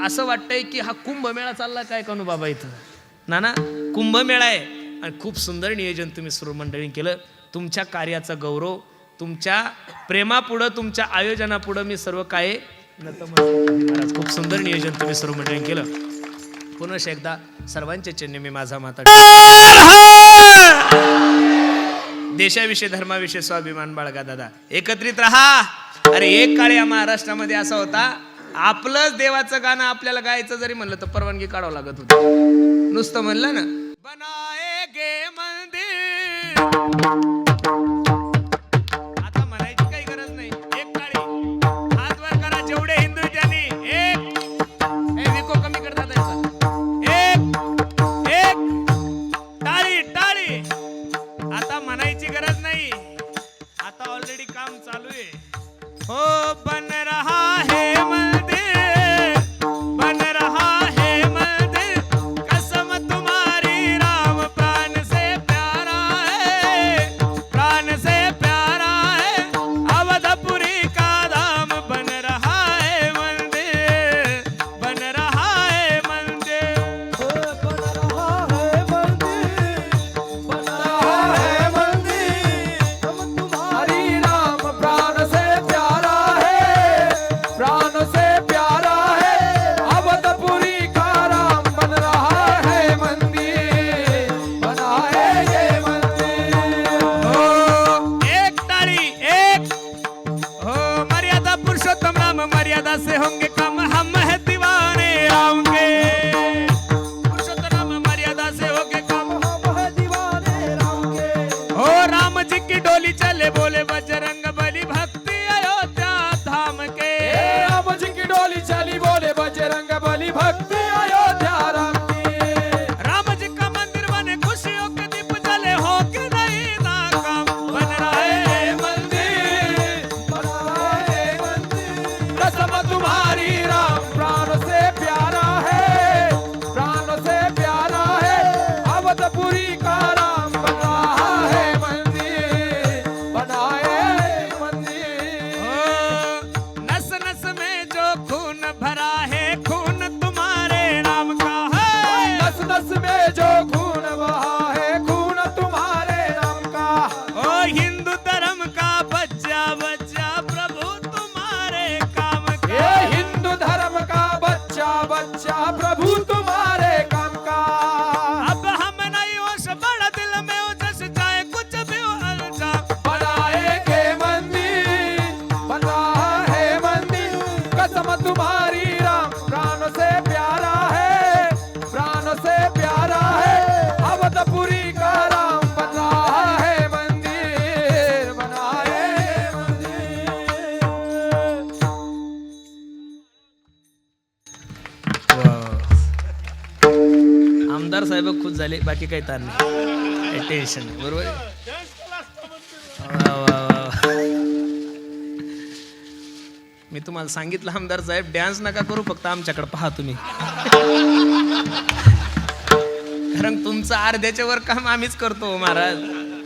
असं वाटतंय की हा कुंभमेळा चालला काय कनु बाबा इथं. ना कुंभमेळा आहे. आणि खूप सुंदर नियोजन तुम्ही सर्व मंडळींनी केलं. तुमच्या कार्याचा गौरव, तुमच्या प्रेमापुढं, तुमच्या आयोजनापुढं मी सर्व काय महाराज. खूप सुंदर नियोजन तुम्ही सर्व मंडळींनी केलं. पुनश्च एकदा सर्वांच्या चरणी मी माझा माता. देशाविषयी धर्माविषयी स्वाभिमान बाळगा दादा, एकत्रित राहा. अरे एक काळ या महाराष्ट्रामध्ये असा होता, आपलंच देवाचं गाणं आपल्याला गायचं जरी म्हणलं तर परवानगी काढावं लागत होती. नुसतं म्हणलं ना, बनाएगे मंदिर, आता म्हणायची काही गरज नाही. एक काळी हात वर करा जेवढे हिंदू त्यांनी. एक विको कमी करतात एक टाळी टाळी. आता म्हणायची गरज नाही, आता ऑलरेडी काम चालू आहे. हो बन रहा है मंदिर, बन रहा है मंदिर, कसम तुम्हारी राम प्राण से प्यारा है, प्राण से प्यारा है, अवधपुरी का धाम बन रहा है मंदिर, बन रहा है मंदिर, बन रहा है मंदिर, बन रहा है मंदिर, हम तुम्हारी राम प्राण से प्यारा है, प्राण से प्यारा है, अवधपुरी का राम बन रहा है मंदिर, बना है ये मंदिर. हो एक ताली एक. हो मर्यादा पुरुषोत्तम राम, मर्यादा से होंगे कम, हम है दीवाने राम के. पुरुषोत्तम राम मर्यादा से होंगे कम, हम है दीवाने राम के. हो राम जी की डोली चले बोले बजरंग बली, भक्ति अयोध्या धाम के. राम जी की डोली चली बोले बजरंग बली, भक्ति अयोध्या राम की. राम जी का मंदिर बने, खुशियों के दीप जले, हो के नहीं नाकाम बन रहा है मंदिर, बना है मंदिर, कसम तुम्हारी आमदार साहेब खुश झाले, बाकी काही ताण नाही, टेन्शन नाही. बरोबर आहे? वा, वा, वा. मी तुम्हाला सांगितलं आमदार साहेब डॅन्स नका करू, फक्त आमच्याकडे पहा तुम्ही. कारण तुमचं अर्ध्याच्या वर काम आम्हीच करतो महाराज.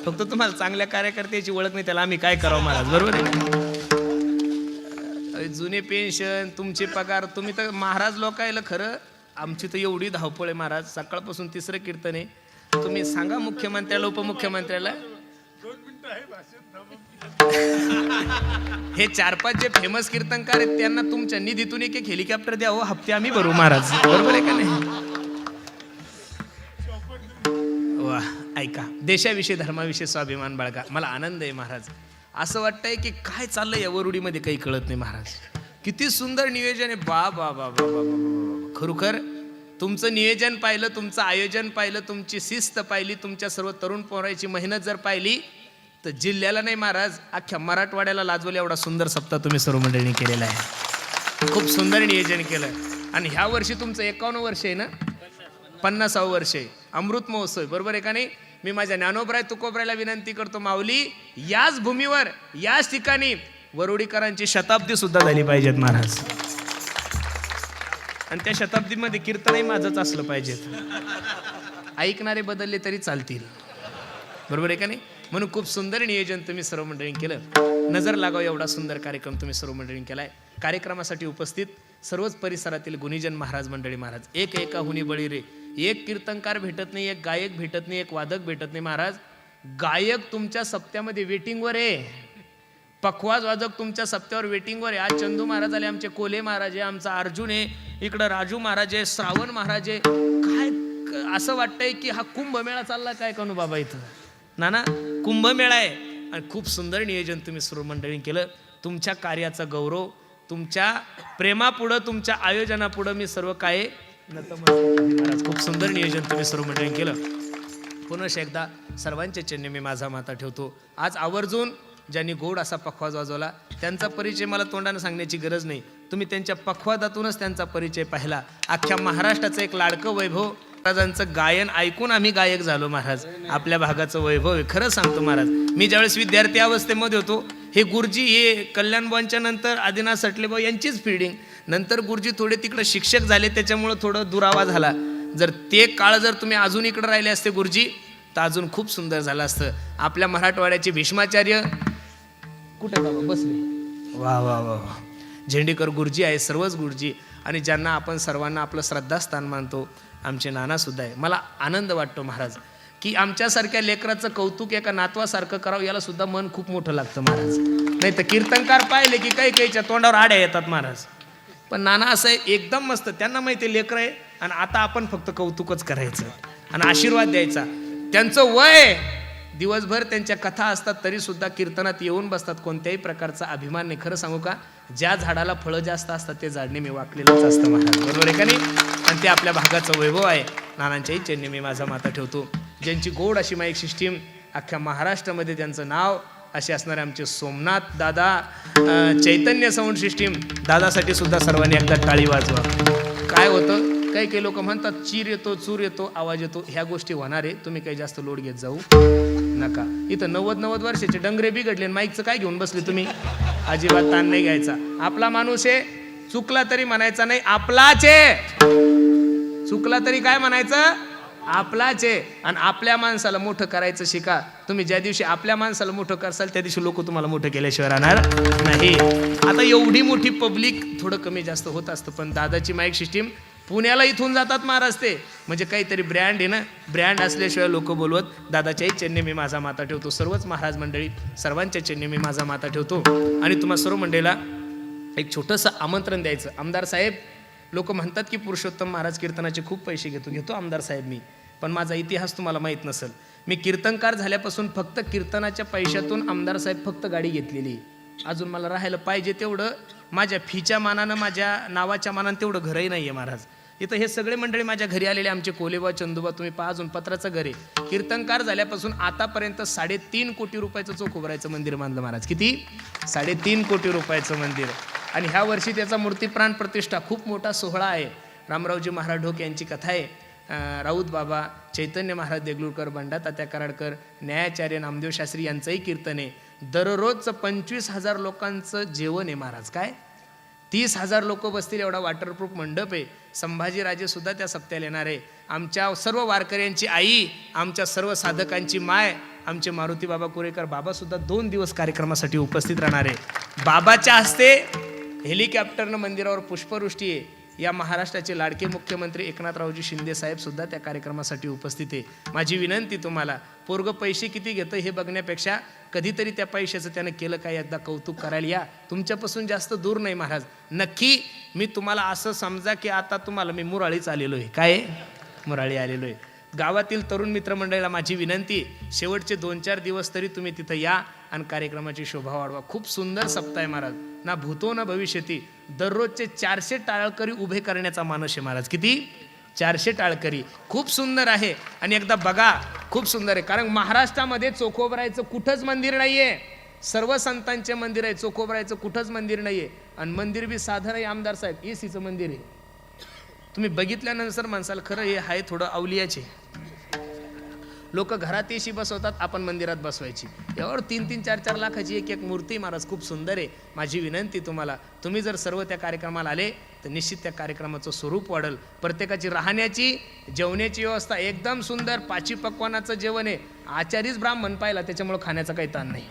फक्त तुम्हाला चांगल्या कार्यकर्त्याची ओळख नाही, त्याला आम्ही काय करावं महाराज. बरोबर आहे? जुने पेन्शन, तुमचे पगार, तुम्ही तर महाराज लोकायला खरं आमची तर एवढी धावपळ आहे महाराज. सकाळपासून तिसरं कीर्तन आहे. तुम्ही सांगा मुख्यमंत्र्याला, उपमुख्यमंत्र्याला, हे 4-5 जे फेमस कीर्तनकार आहेत त्यांना तुमच्या निधीतून एक हेलिकॉप्टर द्या हो, हप्ते आम्ही भरू महाराज. बरोबर आहे का नाही? वा, ऐका, देशाविषयी धर्माविषयी स्वाभिमान बाळगा. मला आनंद आहे महाराज. असं वाटतंय की काय चाललंय या वरुडीमध्ये काही कळत नाही महाराज. किती सुंदर नियोजन आहे. बा बा बा बा बा बा. खरोखर तुमचं नियोजन पाहिलं, तुमचं आयोजन पाहिलं, तुमची शिस्त पाहिली, तुमच्या सर्व तरुण पोरांची मेहनत जर पाहिली तर जिल्ह्याला नाही महाराज, अख्ख्या मराठवाड्याला लाजवलं एवढा सुंदर सप्ताह तुम्ही सर्व मंडळींनी केलेला आहे. खूप सुंदर नियोजन केलं. आणि ह्या वर्षी तुमचं 51 वर्ष आहे ना, 50वे वर्ष आहे, अमृत महोत्सव. बरोबर आहे का नाही? मी माझ्या ज्ञानोबराय तुकोबरायला विनंती करतो, माऊली याच भूमीवर याच ठिकाणी वरुडीकरांची शताब्दी सुद्धा झाली पाहिजेत महाराज. आणि त्या शताब्दीमध्ये कीर्तनही माझंच असलं पाहिजेत. ऐकणारे बदलले तरी चालतील. बरोबर आहे का नाही? म्हणून खूप सुंदर नियोजन तुम्ही सर्व मंडळींनी केलं. नजर लागावं एवढा सुंदर कार्यक्रम तुम्ही सर्व मंडळींनी केलाय. कार्यक्रमासाठी उपस्थित सर्वच परिसरातील गुणीजन महाराज मंडळी महाराज, एक एकाहुनी बळी रे. एक कीर्तनकार भेटत नाही, एक गायक भेटत नाही, एक वादक भेटत नाही महाराज. गायक तुमच्या सप्त्यामध्ये वेटिंगवर आहे, पखवाज वादक तुमच्या सप्त्यावर वेटिंगवर आहे. आज चंदू महाराज आले, आमचे कोले महाराज आहे, आमचा अर्जुन आहे, इकडं राजू महाराज आहे, श्रावण महाराज आहे. काय असं वाटतंय की हा कुंभमेळा चालला काय करू बाबा इथं. ना कुंभमेळा आहे. आणि खूप सुंदर नियोजन तुम्ही सर्व मंडळींनी केलं. तुमच्या कार्याचा गौरव, तुमच्या प्रेमापुढं, तुमच्या आयोजनापुढं मी सर्व काय महाराज. खूप सुंदर नियोजन तुम्ही सर्व मंडळींनी केलं. पुनश्च एकदा सर्वांच्या चरणी मी माझा माता ठेवतो. आज आवर्जून ज्यांनी गोड असा पखवाज वाजवला त्यांचा परिचय मला तोंडाने सांगण्याची गरज नाही. तुम्ही त्यांच्या पखवादातूनच त्यांचा परिचय पाहिला. अख्ख्या महाराष्ट्राचं एक लाडकं वैभव, महाराजांचं गायन ऐकून आम्ही गायक झालो महाराज. आपल्या भागाचं वैभव आहे. खरं सांगतो महाराज, मी ज्यावेळेस विद्यार्थी अवस्थेमध्ये होतो, हे गुरुजी हे कल्याणबाईंच्या नंतर आदिनाथ सटलेभाऊ यांचीच फिल्डिंग. नंतर गुरुजी थोडे तिकडे शिक्षक झाले, त्याच्यामुळं थोडं दुरावा झाला. जर ते काळ जर तुम्ही अजून इकडे राहिले असते गुरुजी तर अजून खूप सुंदर झालं असतं. आपल्या मराठवाड्याचे भीष्माचार्य कुठे बाबा बसले, वा वा वा वा, झेंडेकर गुरुजी आहे, सर्वच गुरुजी. आणि ज्यांना आपण सर्वांना आपलं श्रद्धास्थान मानतो, आमचे नानासुद्धा आहे. मला आनंद वाटतो महाराज की आमच्यासारख्या लेकराचं कौतुक एका नातवासारखं करावं, याला सुद्धा मन खूप मोठं लागतं महाराज. नाही तर कीर्तनकार पाहिले की काही काहीच्या तोंडावर आड्या येतात महाराज. पण नाना असं आहे, एकदम मस्त. त्यांना माहिती आहे लेकरं आहे आणि आता आपण फक्त कौतुकच करायचं आणि आशीर्वाद द्यायचा. त्यांचं वय दिवसभर त्यांच्या कथा असतात तरी सुद्धा कीर्तनात येऊन बसतात. कोणत्याही प्रकारचा अभिमान नाही. खरं सांगू का, ज्या झाडाला फळं जास्त असतात ते झाड नेहमी वाकलेलंच असतं महाराज. बरोबर आहे का नाही? आणि ते आपल्या भागाचं वैभव आहे. नानांच्याही चरणी मी माझा माता ठेवतो. ज्यांची गोड अशी माईक सिस्टीम अख्ख्या महाराष्ट्रामध्ये त्यांचं नाव असे असणारे आमचे सोमनाथ दादा, चैतन्य साऊंड सिस्टीम दादासाठी सुद्धा सर्वांनी एकदा टाळी वाजवा. काय होतं, काही काही लोक म्हणतात चीर येतो, चूर येतो, आवाज येतो. ह्या गोष्टी होणार आहे. तुम्ही काही जास्त लोड घेत जाऊ नका. इथं 90 वर्षाचे डंगरे बिघडले, माईकचं काय घेऊन बसले तुम्ही. अजिबात ताण नाही घ्यायचा. आपला माणूस आहे, चुकला तरी म्हणायचा नाही आपलाच आहे. चुकला तरी काय म्हणायचं, आपलाच आहे. आणि आपल्या माणसाला मोठं करायचं शिका. तुम्ही ज्या दिवशी आपल्या माणसाला मोठं करसाल त्या दिवशी लोक तुम्हाला मोठं केल्याशिवाय राहणार नाही. आता एवढी मोठी पब्लिक थोडं कमी जास्त होत असतं, पण दादाची माईक सिस्टीम पुण्याला इथून जातात महाराज ते. म्हणजे काहीतरी ब्रँड आहे ना, ब्रँड असल्याशिवाय लोक बोलवत. दादाच्याही चरणी मी माझा माता ठेवतो. सर्वच महाराज मंडळी सर्वांच्या चरणी मी माझा माता ठेवतो. आणि तुम्हा सर्व मंडळीला एक छोटंसं आमंत्रण द्यायचं. आमदार साहेब, लोक म्हणतात की पुरुषोत्तम महाराज कीर्तनाचे खूप पैसे घेतो आमदार साहेब मी. पण माझा इतिहास तुम्हाला माहीत नसेल. मी कीर्तनकार झाल्यापासून फक्त कीर्तनाच्या पैशातून आमदार साहेब फक्त गाडी घेतलेली. अजून मला राहायला पाहिजे तेवढं माझ्या फीच्या मानानं, माझ्या नावाच्या मानानं तेवढं घरही नाही आहे महाराज. इथं हे सगळे मंडळी माझ्या घरी आलेले, आमचे कोलेबा, चंदूबा, तुम्ही पहा अजून पत्राचं घर आहे. कीर्तनकार झाल्यापासून आतापर्यंत 3.5 कोटी रुपयाचं चोख उभारायचं मंदिर बांधलं महाराज. किती? 3.5 कोटी रुपयाचं मंदिर. आणि ह्या वर्षी त्याचा मूर्ती प्राण प्रतिष्ठा खूप मोठा सोहळा आहे. रामरावजी महाराज ढोक यांची कथा आहे. राऊत बाबा, चैतन्य महाराज देगलूरकर, बंडा तात्या कराडकर, न्यायाचार्य नामदेव शास्त्री यांचंही कीर्तन आहे. दररोजचं 25,000 लोकांचं जेवण आहे महाराज. काय 30,000 लोक बसतील एवढा वॉटरप्रूफ मंडप आहे. संभाजीराजे सुद्धा त्या सप्त्याला येणार आहे. आमच्या सर्व वारकऱ्यांची आई, आमच्या सर्व साधकांची माय, आमचे मारुती बाबा कुरेकर बाबा सुद्धा 2 दिवस कार्यक्रमासाठी उपस्थित राहणार आहे. बाबाच्या हस्ते हेलिकॉप्टरनं मंदिरावर पुष्पवृष्टी आहे. या महाराष्ट्राचे लाडके मुख्यमंत्री एकनाथरावजी शिंदे साहेब सुद्धा त्या कार्यक्रमासाठी उपस्थित आहे. माझी विनंती तुम्हाला, पोरग पैसे किती घेतं हे बघण्यापेक्षा कधीतरी त्या पैशाचं त्यानं केलं काय एकदा कौतुक करायला या. तुमच्यापासून जास्त दूर नाही महाराज. नक्की मी तुम्हाला असं समजा की आता तुम्हाला मी मुराळीच आलेलो आहे. काय मुराळी आलेलो आहे. गावातील तरुण मित्रमंडळीला माझी विनंती, शेवटचे 2-4 दिवस तरी तुम्ही तिथं या आणि कार्यक्रमाची शोभा वाढवा. खूप सुंदर सप्ताह आहे महाराज. ना भूतो ना भविष्यती. दररोजचे 400 टाळकरी उभे करण्याचा मानस आहे महाराज. किती? 400 टाळकरी. खूप सुंदर आहे. आणि एकदा बघा, खूप सुंदर आहे. कारण महाराष्ट्रामध्ये चोखोबरायचं कुठंच मंदिर नाहीये. सर्व संतांचे मंदिर आहे, चोखोबरायचं कुठंच मंदिर नाहीये. आणि मंदिर बी साधं नाही आमदार साहेब, एसीचं मंदिर आहे. तुम्ही बघितल्यानंतर म्हणसाल खरं हे आहे थोडं अवलियाचे. लोक घरात एसी बसवतात, आपण मंदिरात बसवायची. यावर 3-3, 4-4 लाखाची एक मूर्ती महाराज. खूप सुंदर आहे. माझी विनंती तुम्हाला, तुम्ही जर सर्व त्या कार्यक्रमाला आले तर निश्चित त्या कार्यक्रमाचं स्वरूप वाढेल. प्रत्येकाची राहण्याची, जेवण्याची व्यवस्था एकदम सुंदर. 5 पक्वानाचं जेवण आहे. आचारीच ब्राह्मण पाहिला, त्याच्यामुळे खाण्याचा काही ताण नाही.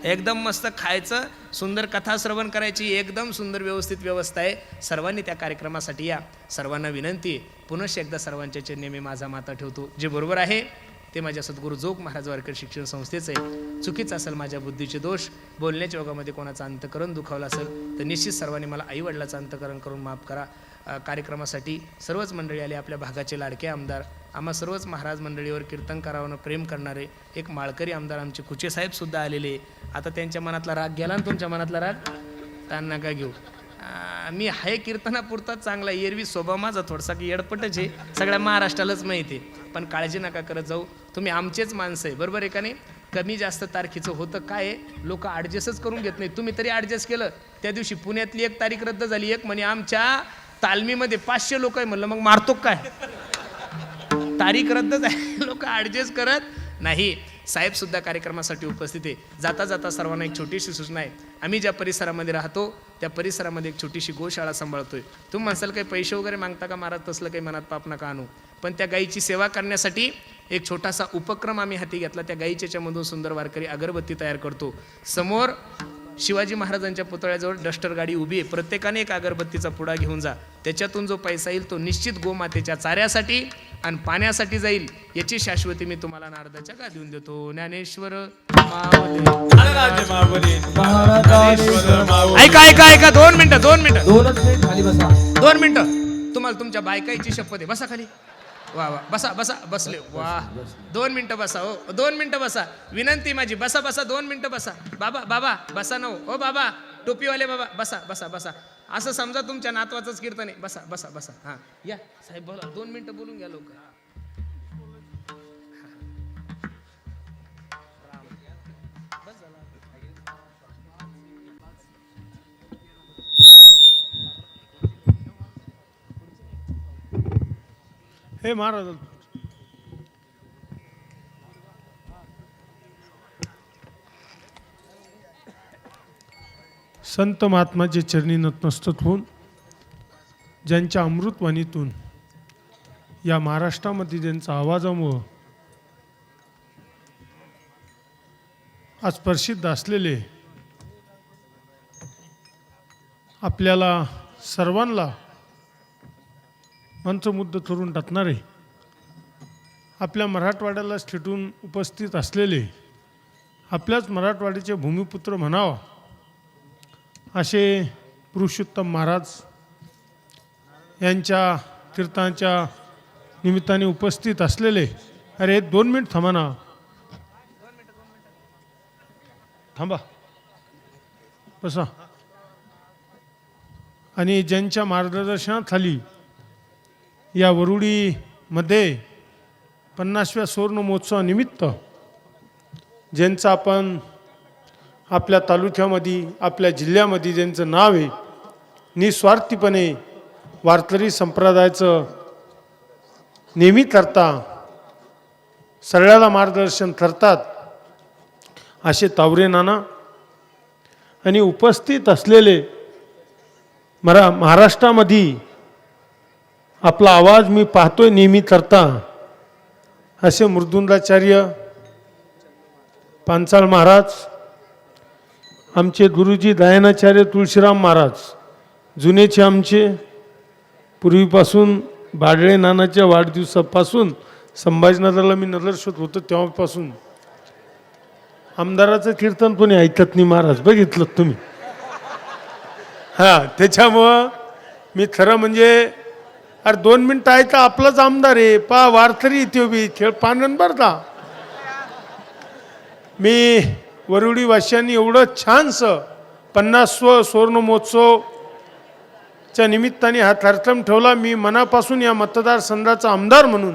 एकदम मस्त खायचं, सुंदर कथा श्रवण करायची, एकदम सुंदर व्यवस्थित व्यवस्था आहे. सर्वांनी त्या कार्यक्रमासाठी या. सर्वांना विनंती आहे, पुनश्च एकदा सर्वांच्या चरणी मी माझा माता ठेवतो. जे बरोबर आहे ते माझ्या सद्गुरू जोग महाराज वारकरी शिक्षण संस्थेचं आहे. चुकीचं असेल, माझ्या बुद्धीचे दोष, बोलण्याच्या ओघामध्ये कोणाचं अंतकरण दुखावलं असेल तर निश्चित सर्वांनी मला आईवडिलाचं अंतकरण करून माफ करा. कार्यक्रमासाठी सर्वच मंडळी आले. आपल्या भागाचे लाडके आमदार, आम्हा सर्वच महाराज मंडळीवर कीर्तनकारावर प्रेम करणारे एक माळकरी आमदार आमचे कुचे साहेब सुद्धा आलेले. आता त्यांच्या मनातला राग गेला ना, तुमच्या मनातला राग ताण नका घेऊ. मी आहे कीर्तनापुरताच चांगला. एरवी स्वभाव माझा थोडासा येडपटच आहे, सगळ्या महाराष्ट्रालाच माहिती आहे. पण काळजी नका करत जाऊ, तुम्ही आमचेच माणसं आहे. बरोबर आहे का नाही? कमी जास्त तारखेचं होतं काय आहे, लोक ॲडजस्टच करून घेत नाही. तुम्ही तरी ॲडजस्ट केलं. त्या दिवशी पुण्यातली 1 तारीख रद्द झाली. एक म्हणे आमच्या तालमीमध्ये 500 लोक आहे. म्हणलं मग मारतो काय? तारीख रद्द झाली, लोक ॲडजस्ट करत नाही. साहेब सुद्धा कार्यक्रमासाठी उपस्थित आहे. जाता जाता सर्वांना एक छोटीशी सूचना आहे. आम्ही ज्या परिसरामध्ये राहतो त्या परिसरामध्ये एक छोटीशी गोशाळा सांभाळतोय. तुम्ही म्हणसाल काही पैसे वगैरे मागता का महाराज? तसलं काही मनात पाप नका आणू. पण त्या गायीची सेवा करण्यासाठी एक छोटासा उपक्रम आम्ही हाती घेतला. त्या गायीच्यामधून सुंदर वारकरी अगरबत्ती तयार करतो. समोर शिवाजी महाराजांच्या पुतळ्याजवळ डस्टर गाडी उभी आहे. प्रत्येकाने एक अगरबत्तीचा पुडा घेऊन जा. त्याच्यातून जो पैसा येईल तो निश्चित गोमातेच्या चाऱ्यासाठी आणि पाण्यासाठी जाईल. याची शाश्वती मी तुम्हाला नारदाच्या गादीवून देतो. ज्ञानेश्वर ऐका ऐका ऐका 2 मिनिटं 2 मिनिटं खाली बसा. 2 मिनिटं. तुम्हाला तुमच्या बायकाईची शपथ आहे. बसा खाली. वा वा, बसा बसा. बसले. वा, 2 मिनिटं बसा. हो 2 मिनिटं बसा. विनंती माझी, बसा बसा. 2 मिनिटं बसा. बाबा बाबा बसा. नो हो बाबा, टोपीवाले बाबा बसा बसा बसा. असं समजा तुमच्या नातवाचंच कीर्तन आहे. बसा बसा बसा. हां या साहेब, बोला. 2 मिनिटं बोलून घ्या लवकर. हे महाराज, संत महात्माचे चरणी नतमस्तक होऊन ज्यांच्या अमृतवाणीतून या महाराष्ट्रामध्ये ज्यांचा आवाजामुळं आज प्रसिद्ध असलेले, आपल्याला सर्वांना मंत्रमुग्ध करून टाकणारे, आपल्या मराठवाड्याला थिटून उपस्थित असलेले, आपल्याच मराठवाड्याचे भूमिपुत्र म्हणावा असे पुरुषोत्तम महाराज यांच्या कीर्तनाच्या निमित्ताने उपस्थित असलेले, अरे 2 मिनिट थांबा ना, थांबा बसा. आणि ज्यांच्या मार्गदर्शनाखाली या वरुडीमध्ये 50व्या सुवर्ण महोत्सवानिमित्त ज्यांचं आपण आपल्या तालुक्यामध्ये, आपल्या जिल्ह्यामध्ये ज्यांचं नाव आहे, निस्वार्थीपणे वारकरी संप्रदायाचं नेहमी करता सगळ्याला मार्गदर्शन करतात असे तावरे नाना आणि उपस्थित असलेले महाराष्ट्रामध्ये आपला आवाज मी पाहतोय नेहमी करता असे मृदुंगाचार्य पांचाळ महाराज, आमचे गुरुजी दयानाचार्य तुळशीराम महाराज, जुनेचे आमचे, पूर्वीपासून बाडळे नानाच्या वाढदिवसापासून संभाजीनगरला मी नगरशोध होतो तेव्हापासून आमदाराचं कीर्तन कोणी ऐकत नाही महाराज, बघितलं तुम्ही. हां, त्याच्यामुळं मी खरं म्हणजे अरे 2 मिनटं आहे तर आपलाच आमदार आहे पा वारकरी तो बी खेळ पानन बरं का. मी वरुडी वासियांनी एवढं छानसं 50वा सुवर्ण महोत्सवच्या निमित्ताने हा कार्यक्रम ठेवला. मी मनापासून या मतदारसंघाचा आमदार म्हणून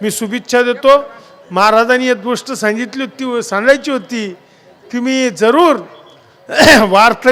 मी शुभेच्छा देतो. महाराजांनी एक गोष्ट सांगितली होती, सांगायची होती की मी जरूर वारकरी